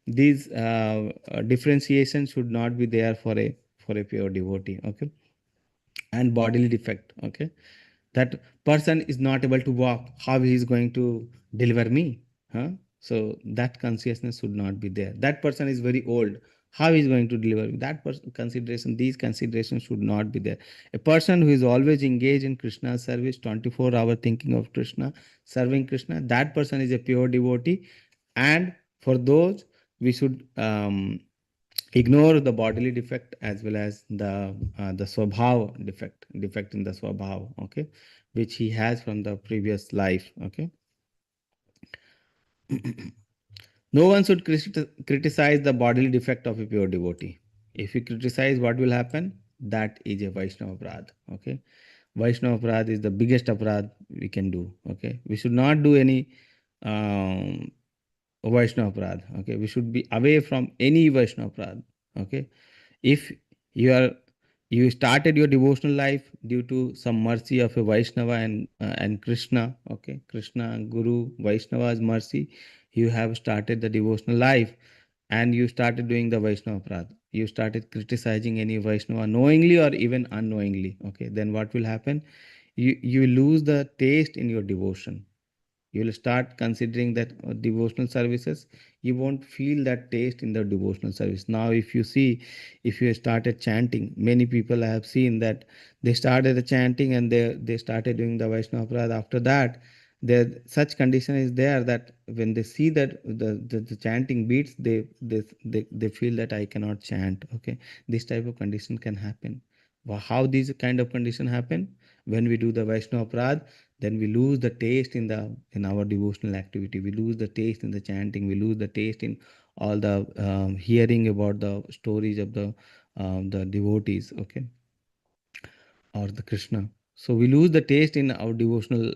these differentiation should not be there for a pure devotee. Okay, and bodily defect. Okay, that person is not able to walk, how he is going to deliver me, so that consciousness should not be there. That person is very old, how he is going to deliver me, that person consideration, these considerations should not be there. A person who is always engaged in Krishna's service, 24-hour thinking of Krishna, serving Krishna, that person is a pure devotee. And for those, we should ignore the bodily defect as well as the swabhav defect in the swabhav. Okay, which he has from the previous life. Okay, No one should criticize the bodily defect of a pure devotee. If you criticize, what will happen? That is a Vaishnava aparadh. Okay, Vaishnava aparadh is the biggest aparadh we can do. Okay, we should not do any um, Vaishnava aparadh. Okay, we should be away from any Vaishnava aparadh. Okay, if you are you started your devotional life due to some mercy of a Vaishnava and Krishna, okay, Krishna, Guru, Vaishnava's mercy, you have started the devotional life and you started doing the Vaishnava Prad. You started criticizing any Vaishnava knowingly or even unknowingly, okay, then what will happen? You lose the taste in your devotion. You will start considering that devotional services, you won't feel that taste in the devotional service. Now if you see, if you started chanting, many people I have seen that they started the chanting and they started doing the Vaishnava Aparadha. After that, there such condition is there that when they see that the chanting beats, they feel that I cannot chant. Okay, this type of condition can happen. How these kind of condition happen? When we do the Vaishnava Aparadha, then we lose the taste in our devotional activity. We lose the taste in the chanting. We lose the taste in all the hearing about the stories of the devotees, okay, or the Krishna. So we lose the taste in our devotional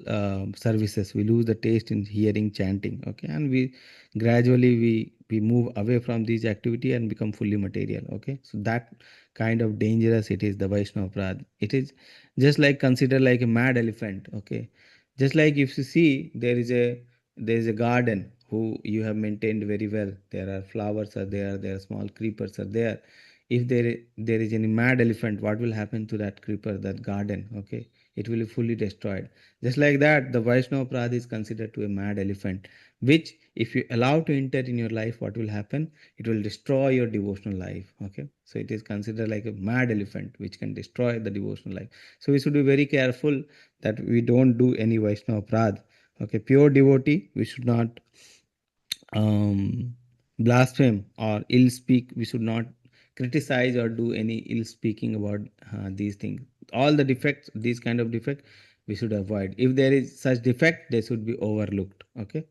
services. We lose the taste in hearing, chanting, okay, and we gradually we move away from these activity and become fully material, okay. So that kind of dangerous it is, the Vaishnava Prad. It is just like, consider like a mad elephant, okay. Just like if you see there is a garden who you have maintained very well. There are flowers are there are small creepers are there. If there is any mad elephant, what will happen to that creeper, that garden? Okay, it will be fully destroyed. Just like that, the Vaishnava Prad is considered to a mad elephant, which if you allow to enter in your life, what will happen? It will destroy your devotional life. Okay, so it is considered like a mad elephant which can destroy the devotional life. So we should be very careful that we don't do any Vaishnava Prad. Okay, pure devotee, we should not blaspheme or ill speak. We should not criticize or do any ill speaking about these things. All the defects, these kind of defect, we should avoid. If there is such defect, they should be overlooked. Okay,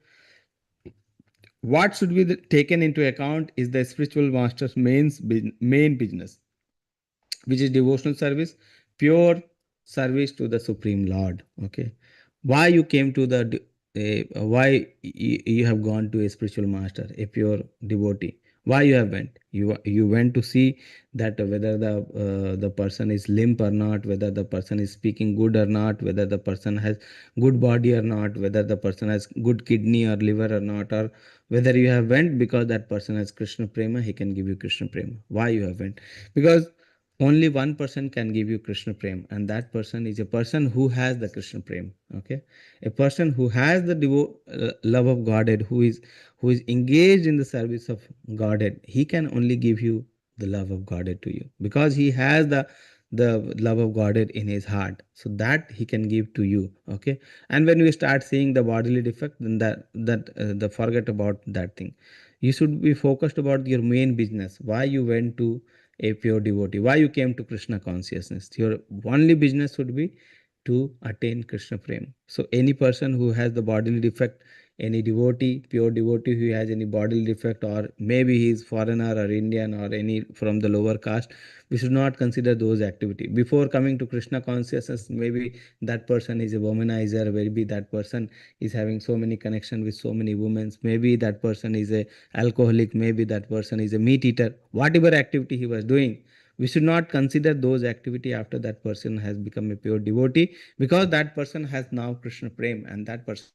what should be taken into account is the spiritual master's main business, which is devotional service, pure service to the Supreme Lord. Okay, why you came to why you have gone to a spiritual master, a pure devotee? Why you have went? You went to see that whether the person is limp or not, whether the person is speaking good or not, whether the person has good body or not, whether the person has good kidney or liver or not, or whether you have went because that person has Krishna prema, he can give you Krishna prema. Why you have went? Because only one person can give you Krishna prem, and that person is a person who has the Krishna prem. Okay, a person who has the love of Godhead, who is engaged in the service of Godhead, he can only give you the love of Godhead to you, because he has the love of Godhead in his heart, so that he can give to you. Okay, and when you start seeing the bodily defect, then the forget about that thing. You should be focused about your main business. Why you went to a pure devotee, why you came to Krishna consciousness? Your only business would be to attain Krishna prema. So any person who has the bodily defect, any devotee, pure devotee who has any bodily defect, or maybe he is foreigner or Indian or any from the lower caste, we should not consider those activity. Before coming to Krishna consciousness, maybe that person is a womanizer, maybe that person is having so many connection with so many women, maybe that person is a alcoholic, maybe that person is a meat eater. Whatever activity he was doing, we should not consider those activity after that person has become a pure devotee, because that person has now Krishna prem, and that person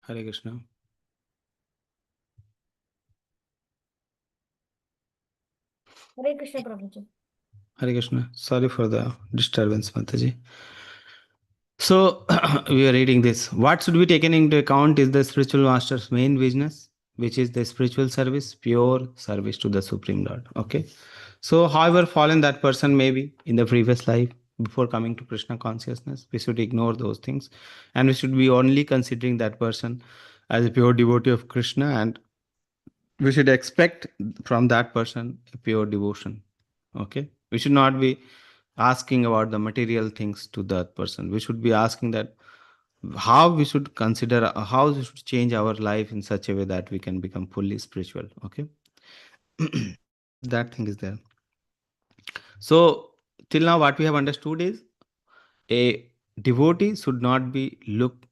Hare Krishna. Hare Krishna, Prabhuji. Hare Krishna. Sorry for the disturbance, Mataji. So we are reading this. What should be taken into account is the spiritual master's main business, which is the spiritual service, pure service to the Supreme Lord. Okay. So, however fallen that person may be in the previous life, before coming to Krishna consciousness, we should ignore those things, and we should be only considering that person as a pure devotee of Krishna, and we should expect from that person a pure devotion. Okay. We should not be asking about the material things to that person. We should be asking that how we should consider, how we should change our life in such a way that we can become fully spiritual. Okay. That thing is there. So till now what we have understood is a devotee should not be looked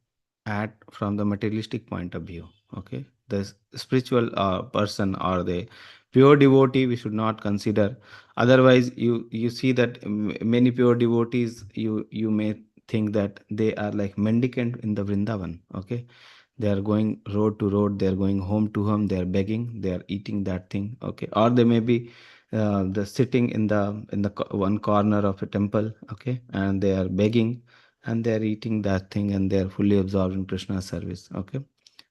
at from the materialistic point of view. Okay. The spiritual person or the pure devotee we should not consider. Otherwise you see that many pure devotees, you may think that they are like mendicant in the Vrindavan. Okay. They are going road to road, they are going home to home, they are begging, they are eating that thing. Okay. Or they may be the sitting in the one corner of a temple. Okay. And they are begging and they are eating that thing, and they are fully absorbed in Krishna's service. Okay.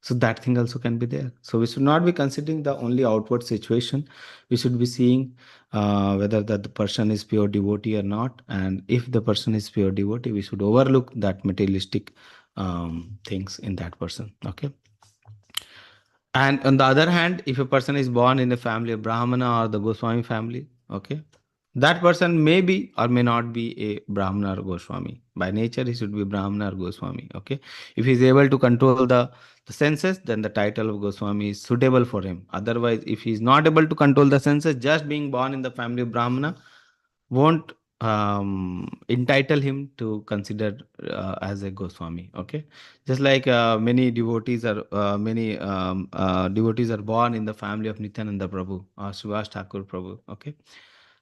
So that thing also can be there. So we should not be considering the only outward situation. We should be seeing whether that the person is pure devotee or not. And if the person is pure devotee, we should overlook that materialistic things in that person. Okay. And on the other hand, if a person is born in a family of Brahmana or the Goswami family, okay, that person may be or may not be a Brahmana or Goswami. By nature, he should be Brahmana or Goswami. Okay. If he is able to control the senses, then the title of Goswami is suitable for him. Otherwise, if he is not able to control the senses, just being born in the family of Brahmana won't entitle him to consider as a Goswami. Okay. Just like many devotees are born in the family of Nityananda Prabhu or Srivas Thakur Prabhu. Okay.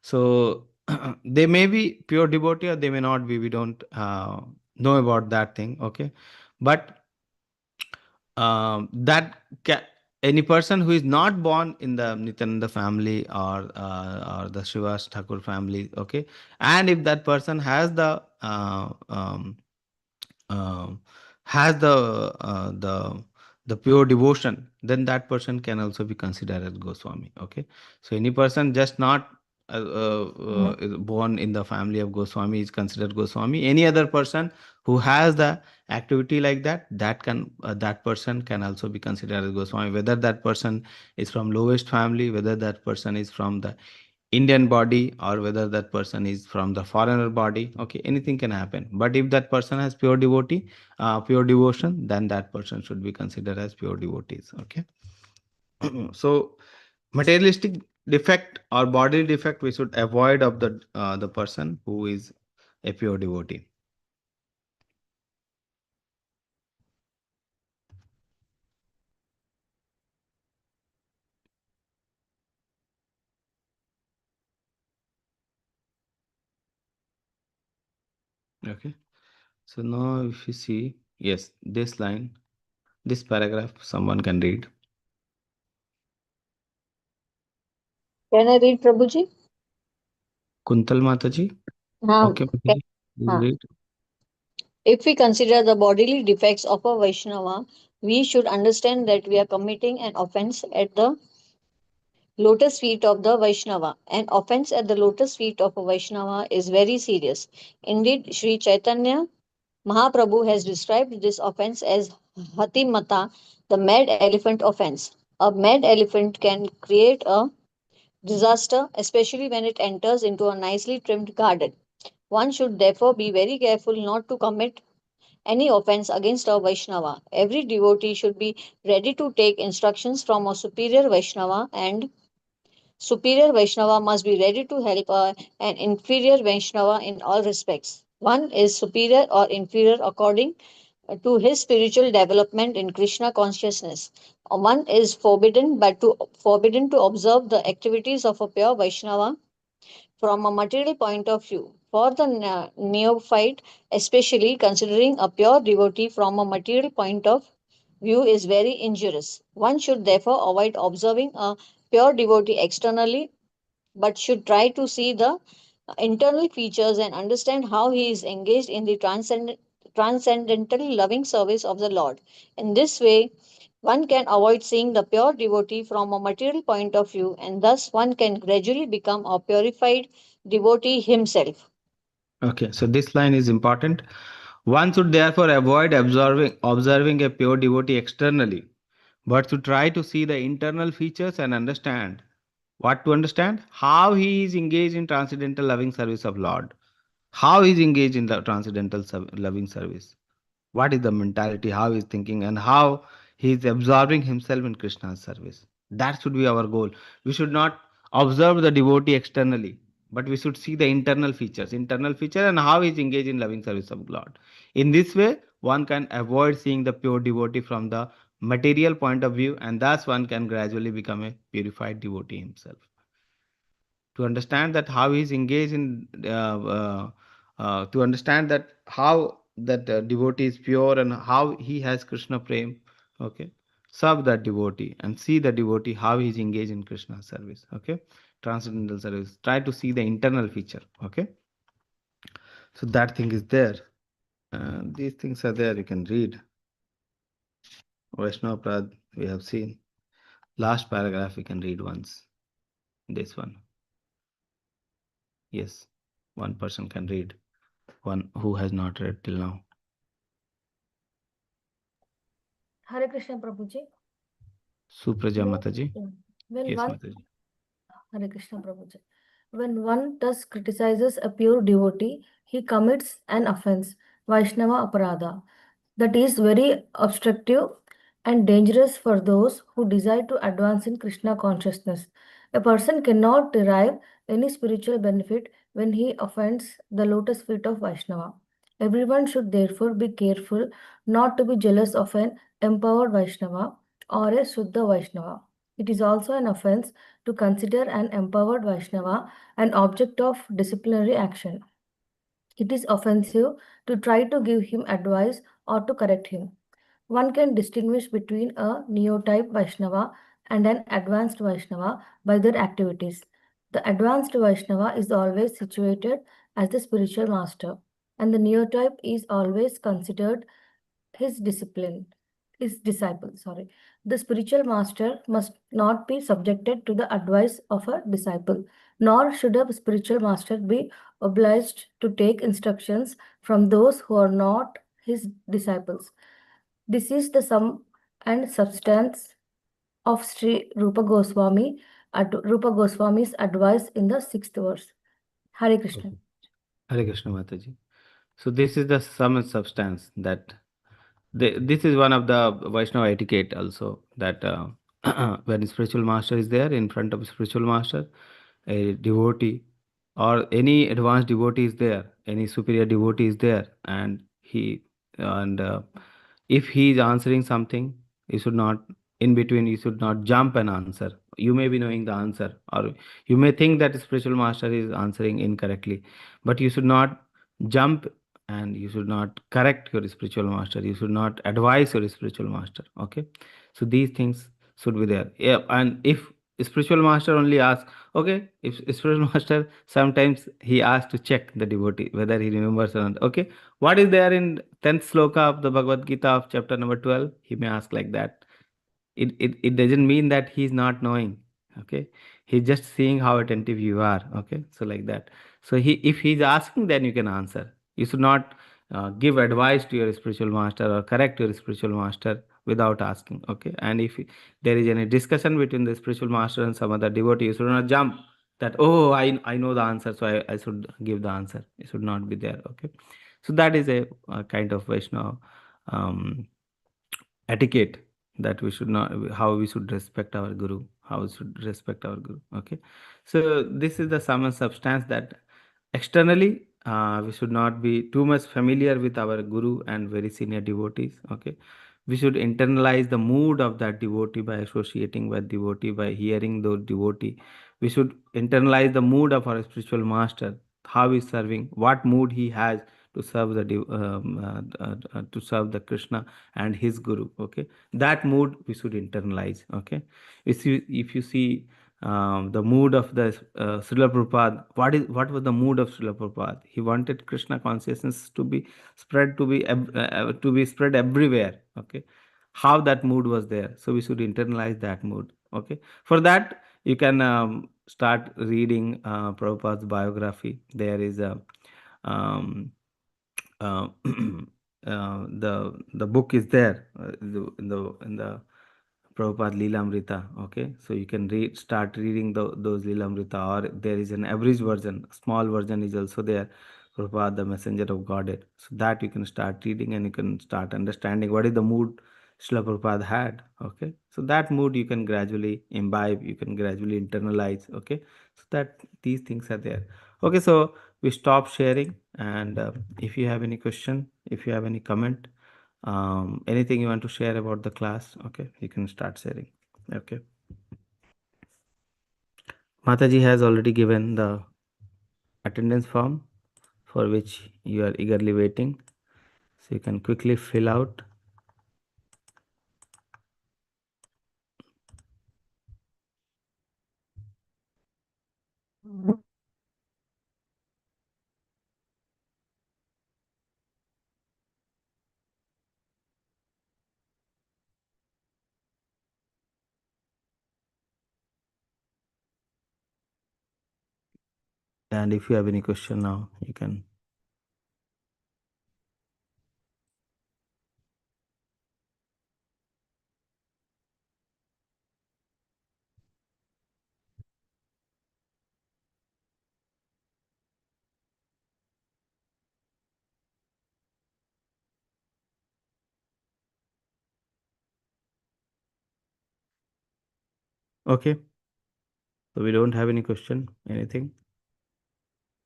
So they may be pure devotee or they may not be. We don't know about that thing. Okay. But any person who is not born in the Nityananda family or the Srivas Thakur family, okay, and if that person um, has the pure devotion, then that person can also be considered as Goswami. Okay. So any person just not is born in the family of Goswami is considered Goswami. Any other person who has the activity like that, that person can also be considered as Goswami. Whether that person is from lowest family, whether that person is from the Indian body, or whether that person is from the foreigner body. Okay, anything can happen. But if that person has pure pure devotion, then that person should be considered as pure devotees. Okay. So materialistic defect or bodily defect we should avoid of the person who is a pure devotee. Okay. So now if you see, yes, this line, this paragraph, someone can read. Can I read, Prabhuji? Kuntal Mataji. Okay, Okay. Mataji, please read. If we consider the bodily defects of a Vaishnava, we should understand that we are committing an offense at the lotus feet of the Vaishnava. An offense at the lotus feet of a Vaishnava is very serious. Indeed, Sri Chaitanya Mahaprabhu has described this offense as Hatimata, the mad elephant offense. A mad elephant can create a disaster, especially when it enters into a nicely trimmed garden. One should therefore be very careful not to commit any offense against a Vaishnava. Every devotee should be ready to take instructions from a superior Vaishnava, and superior Vaishnava must be ready to help an inferior Vaishnava in all respects. One is superior or inferior according to his spiritual development in Krishna consciousness. One is forbidden to observe the activities of a pure Vaishnava from a material point of view. For the neophyte, especially considering a pure devotee from a material point of view is very injurious. One should therefore avoid observing a pure devotee externally, but should try to see the internal features and understand how he is engaged in the transcendental loving service of the Lord. In this way, one can avoid seeing the pure devotee from a material point of view, and thus one can gradually become a purified devotee himself. Okay, so this line is important. One should therefore avoid observing a pure devotee externally, but to try to see the internal features and understand. What to understand? How he is engaged in transcendental loving service of Lord. How he is engaged in the transcendental loving service. What is the mentality, how he is thinking, and how he is absorbing himself in Krishna's service. That should be our goal. We should not observe the devotee externally, but we should see the internal feature and how he is engaged in loving service of Lord. In this way, one can avoid seeing the pure devotee from the material point of view, and thus one can gradually become a purified devotee himself. To understand that how he is engaged in to understand that how that devotee is pure and how he has Krishna prem, okay, serve that devotee and see the devotee how he is engaged in Krishna service, okay, transcendental service. Try to see the internal feature, okay. So that thing is there. These things are there, you can read. Vaishnava Prad we have seen. Last paragraph we can read once. This one. Yes, one person can read. One who has not read till now. Hare Krishna Prabhuji. Supraja Mataji. When Yes, one Mataji. Hare Krishna Prabhuji. When one thus criticizes a pure devotee, he commits an offense, Vaishnava Aparadha, that is very obstructive and dangerous for those who desire to advance in Krishna consciousness. A person cannot derive any spiritual benefit when he offends the lotus feet of Vaishnava. Everyone should therefore be careful not to be jealous of an empowered Vaishnava or a Shuddha Vaishnava. It is also an offense to consider an empowered Vaishnava an object of disciplinary action. It is offensive to try to give him advice or to correct him. One can distinguish between a neotype Vaishnava and an advanced Vaishnava by their activities. The advanced Vaishnava is always situated as the spiritual master, and the neotype is always considered his disciple. The spiritual master must not be subjected to the advice of a disciple, nor should a spiritual master be obliged to take instructions from those who are not his disciples. This is the sum and substance of Sri Rupa Goswami's advice in the 6th verse. Hare Krishna. Hare Krishna Mataji. So this is the sum and substance that this is one of the Vaishnava etiquette also, that when spiritual master is there in front of spiritual master, a devotee or any advanced devotee is there, any superior devotee is there, and if he is answering something, you should not, in between, you should not jump and answer. You may be knowing the answer, or you may think that spiritual master is answering incorrectly, but you should not jump and you should not correct your spiritual master. You should not advise your spiritual master. Okay, so these things should be there. Yeah, and if spiritual master only asks, okay, if spiritual master sometimes he asks to check the devotee whether he remembers or not. Okay, what is there in 10th sloka of the Bhagavad Gita of chapter number 12? He may ask like that. It doesn't mean that he's not knowing. Okay, he's just seeing how attentive you are. Okay, so like that. So if he's asking, then you can answer. You should not give advice to your spiritual master or correct your spiritual master without asking. Okay, and if there is any discussion between the spiritual master and some other devotee, you should not jump that, oh, I know the answer, so I should give the answer. It should not be there. Okay, so that is a kind of Vaishnava etiquette, that we should not, how we should respect our guru, how we should respect our guru. Okay, so this is the sum and substance, that externally we should not be too much familiar with our guru and very senior devotees. Okay, we should internalize the mood of that devotee by associating with devotee, by hearing those devotee. We should internalize the mood of our spiritual master, how he is serving, what mood he has to serve to serve the Krishna and his Guru. Okay, that mood we should internalize. Okay, if you see the mood of the Srila Prabhupada, what was the mood of Srila Prabhupada? He wanted Krishna consciousness to be spread, to be spread everywhere. Okay, how that mood was there, so we should internalize that mood. Okay, for that you can start reading Prabhupada's biography. There is a um, the book is there in the Prabhupada Leelamrita. Okay, so you can start reading those Leelamrita, or there is an average version, small version is also there, Prabhupada the messenger of Godhead. So that you can start reading and you can start understanding what is the mood Srila Prabhupada had. Okay, so that mood you can gradually imbibe, you can gradually internalize. Okay, so that these things are there. Okay, so we stop sharing, and if you have any question, if you have any comment, anything you want to share about the class, okay, you can start sharing. Okay, Mataji has already given the attendance form for which you are eagerly waiting, so you can quickly fill out. And if you have any question now, you can. Okay, so we don't have any question, anything.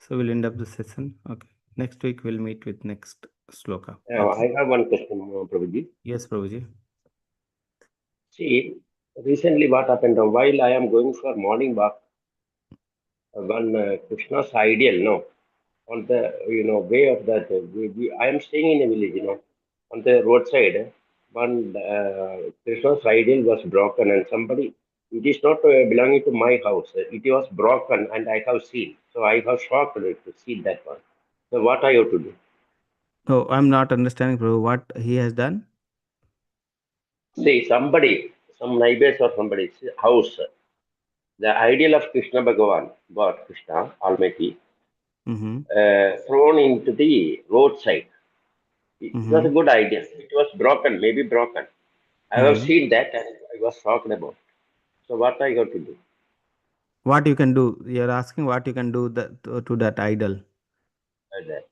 So we'll end up the session. Okay, next week we'll meet with next sloka. Okay. I have one question, Prabhuji. Yes, Prabhuji. See, recently what happened, while I am going for morning walk, one Krishna's ideal, no, on the, way of that, I am staying in a village, on the roadside, one Krishna's ideal was broken and somebody, it is not belonging to my house, it was broken and I have seen. So I have shocked to see that one. So what I have to do? Oh, I'm not understanding, Prabhu. What he has done? See, somebody, some neighbors or somebody's house, the ideal of Krishna Bhagavan, God, Krishna, Almighty, Mm-hmm. Thrown into the roadside. It was a Mm-hmm. good idea. It was broken, maybe broken. I have Mm-hmm. seen that and I was shocked about. So what I got to do? What you can do? You're asking what you can do to that idol. That.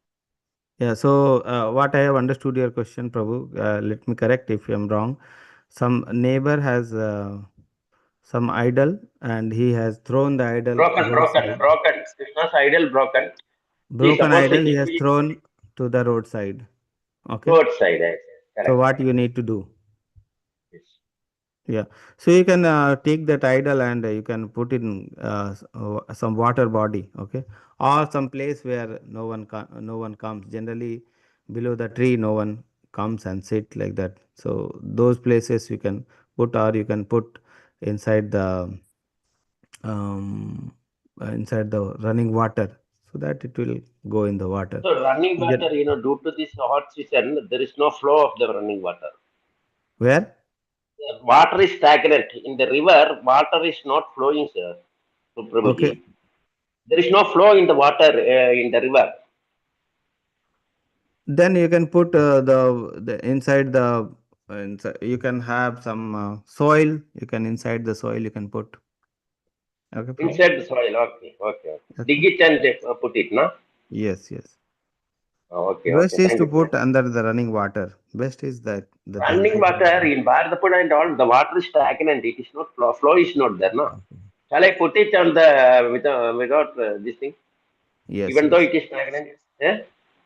Yeah. So what I have understood your question, Prabhu. Let me correct if I'm wrong. Some neighbor has some idol, and he has thrown the idol roadside. Broken. Krishna's idol broken. See, Broken suppose idol it he will has be thrown to the roadside. Okay. roadside. So Correct. what you need to do? Yes. Yeah, so you can take that idol and you can put in some water body, okay, or some place where no one comes. Generally, below the tree, no one comes and sit like that. So those places you can put, or you can put inside um, inside the running water, so that it will go in the water. So running Gen- water, due to this hot season, there is no flow of the running water. Where? Water is stagnant. In the river, water is not flowing, sir. So, Okay, Prabhuji. There is no flow in the water in the river. then you can put the inside the inside, you can have some soil, you can inside the soil you can put. Okay, Prabhu? Inside the soil. Okay. Okay. Dig it and put it, no? Yes. Okay. Best is Thank to you. put under the running water. Best is that the thing. Running water in Bharatapur and all, the water is stagnant. It is not flow. Flow is not there, no? Okay. Shall I put it on the without this thing? Yes, Even though yes, it is stagnant, eh?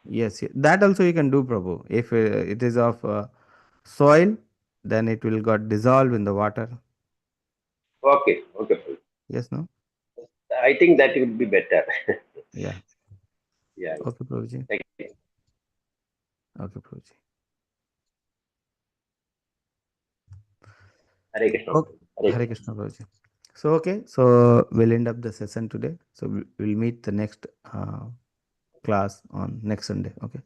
yes. That also you can do, Prabhu. If it is of soil, then it will got dissolved in the water. Okay. Yes, no? I think that will be better. Yeah. Yeah. Okay, Prabhuji. Thank you. Okay, Prabhuji. Hare Krishna. Okay. Hare Hare Krishna. Krishna, Prabhuji. So, okay, so we'll end up the session today. So we'll meet the next class on next Sunday. Okay.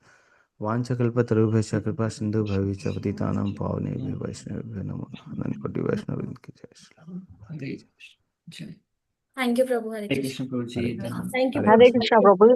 Vanchakalpatarubhasya kripa sindhu bhavicha patitanam pavnebhyo vaishnavibhyo namo Anandakoti Vaishnav ki jai Shri Ram. Hare Krishna. Thank you, Prabhu. Hare Hare Krishna. Krishna, Prabhuji. Thank you, Hare Hare Prabhu. Krishna, Prabhu.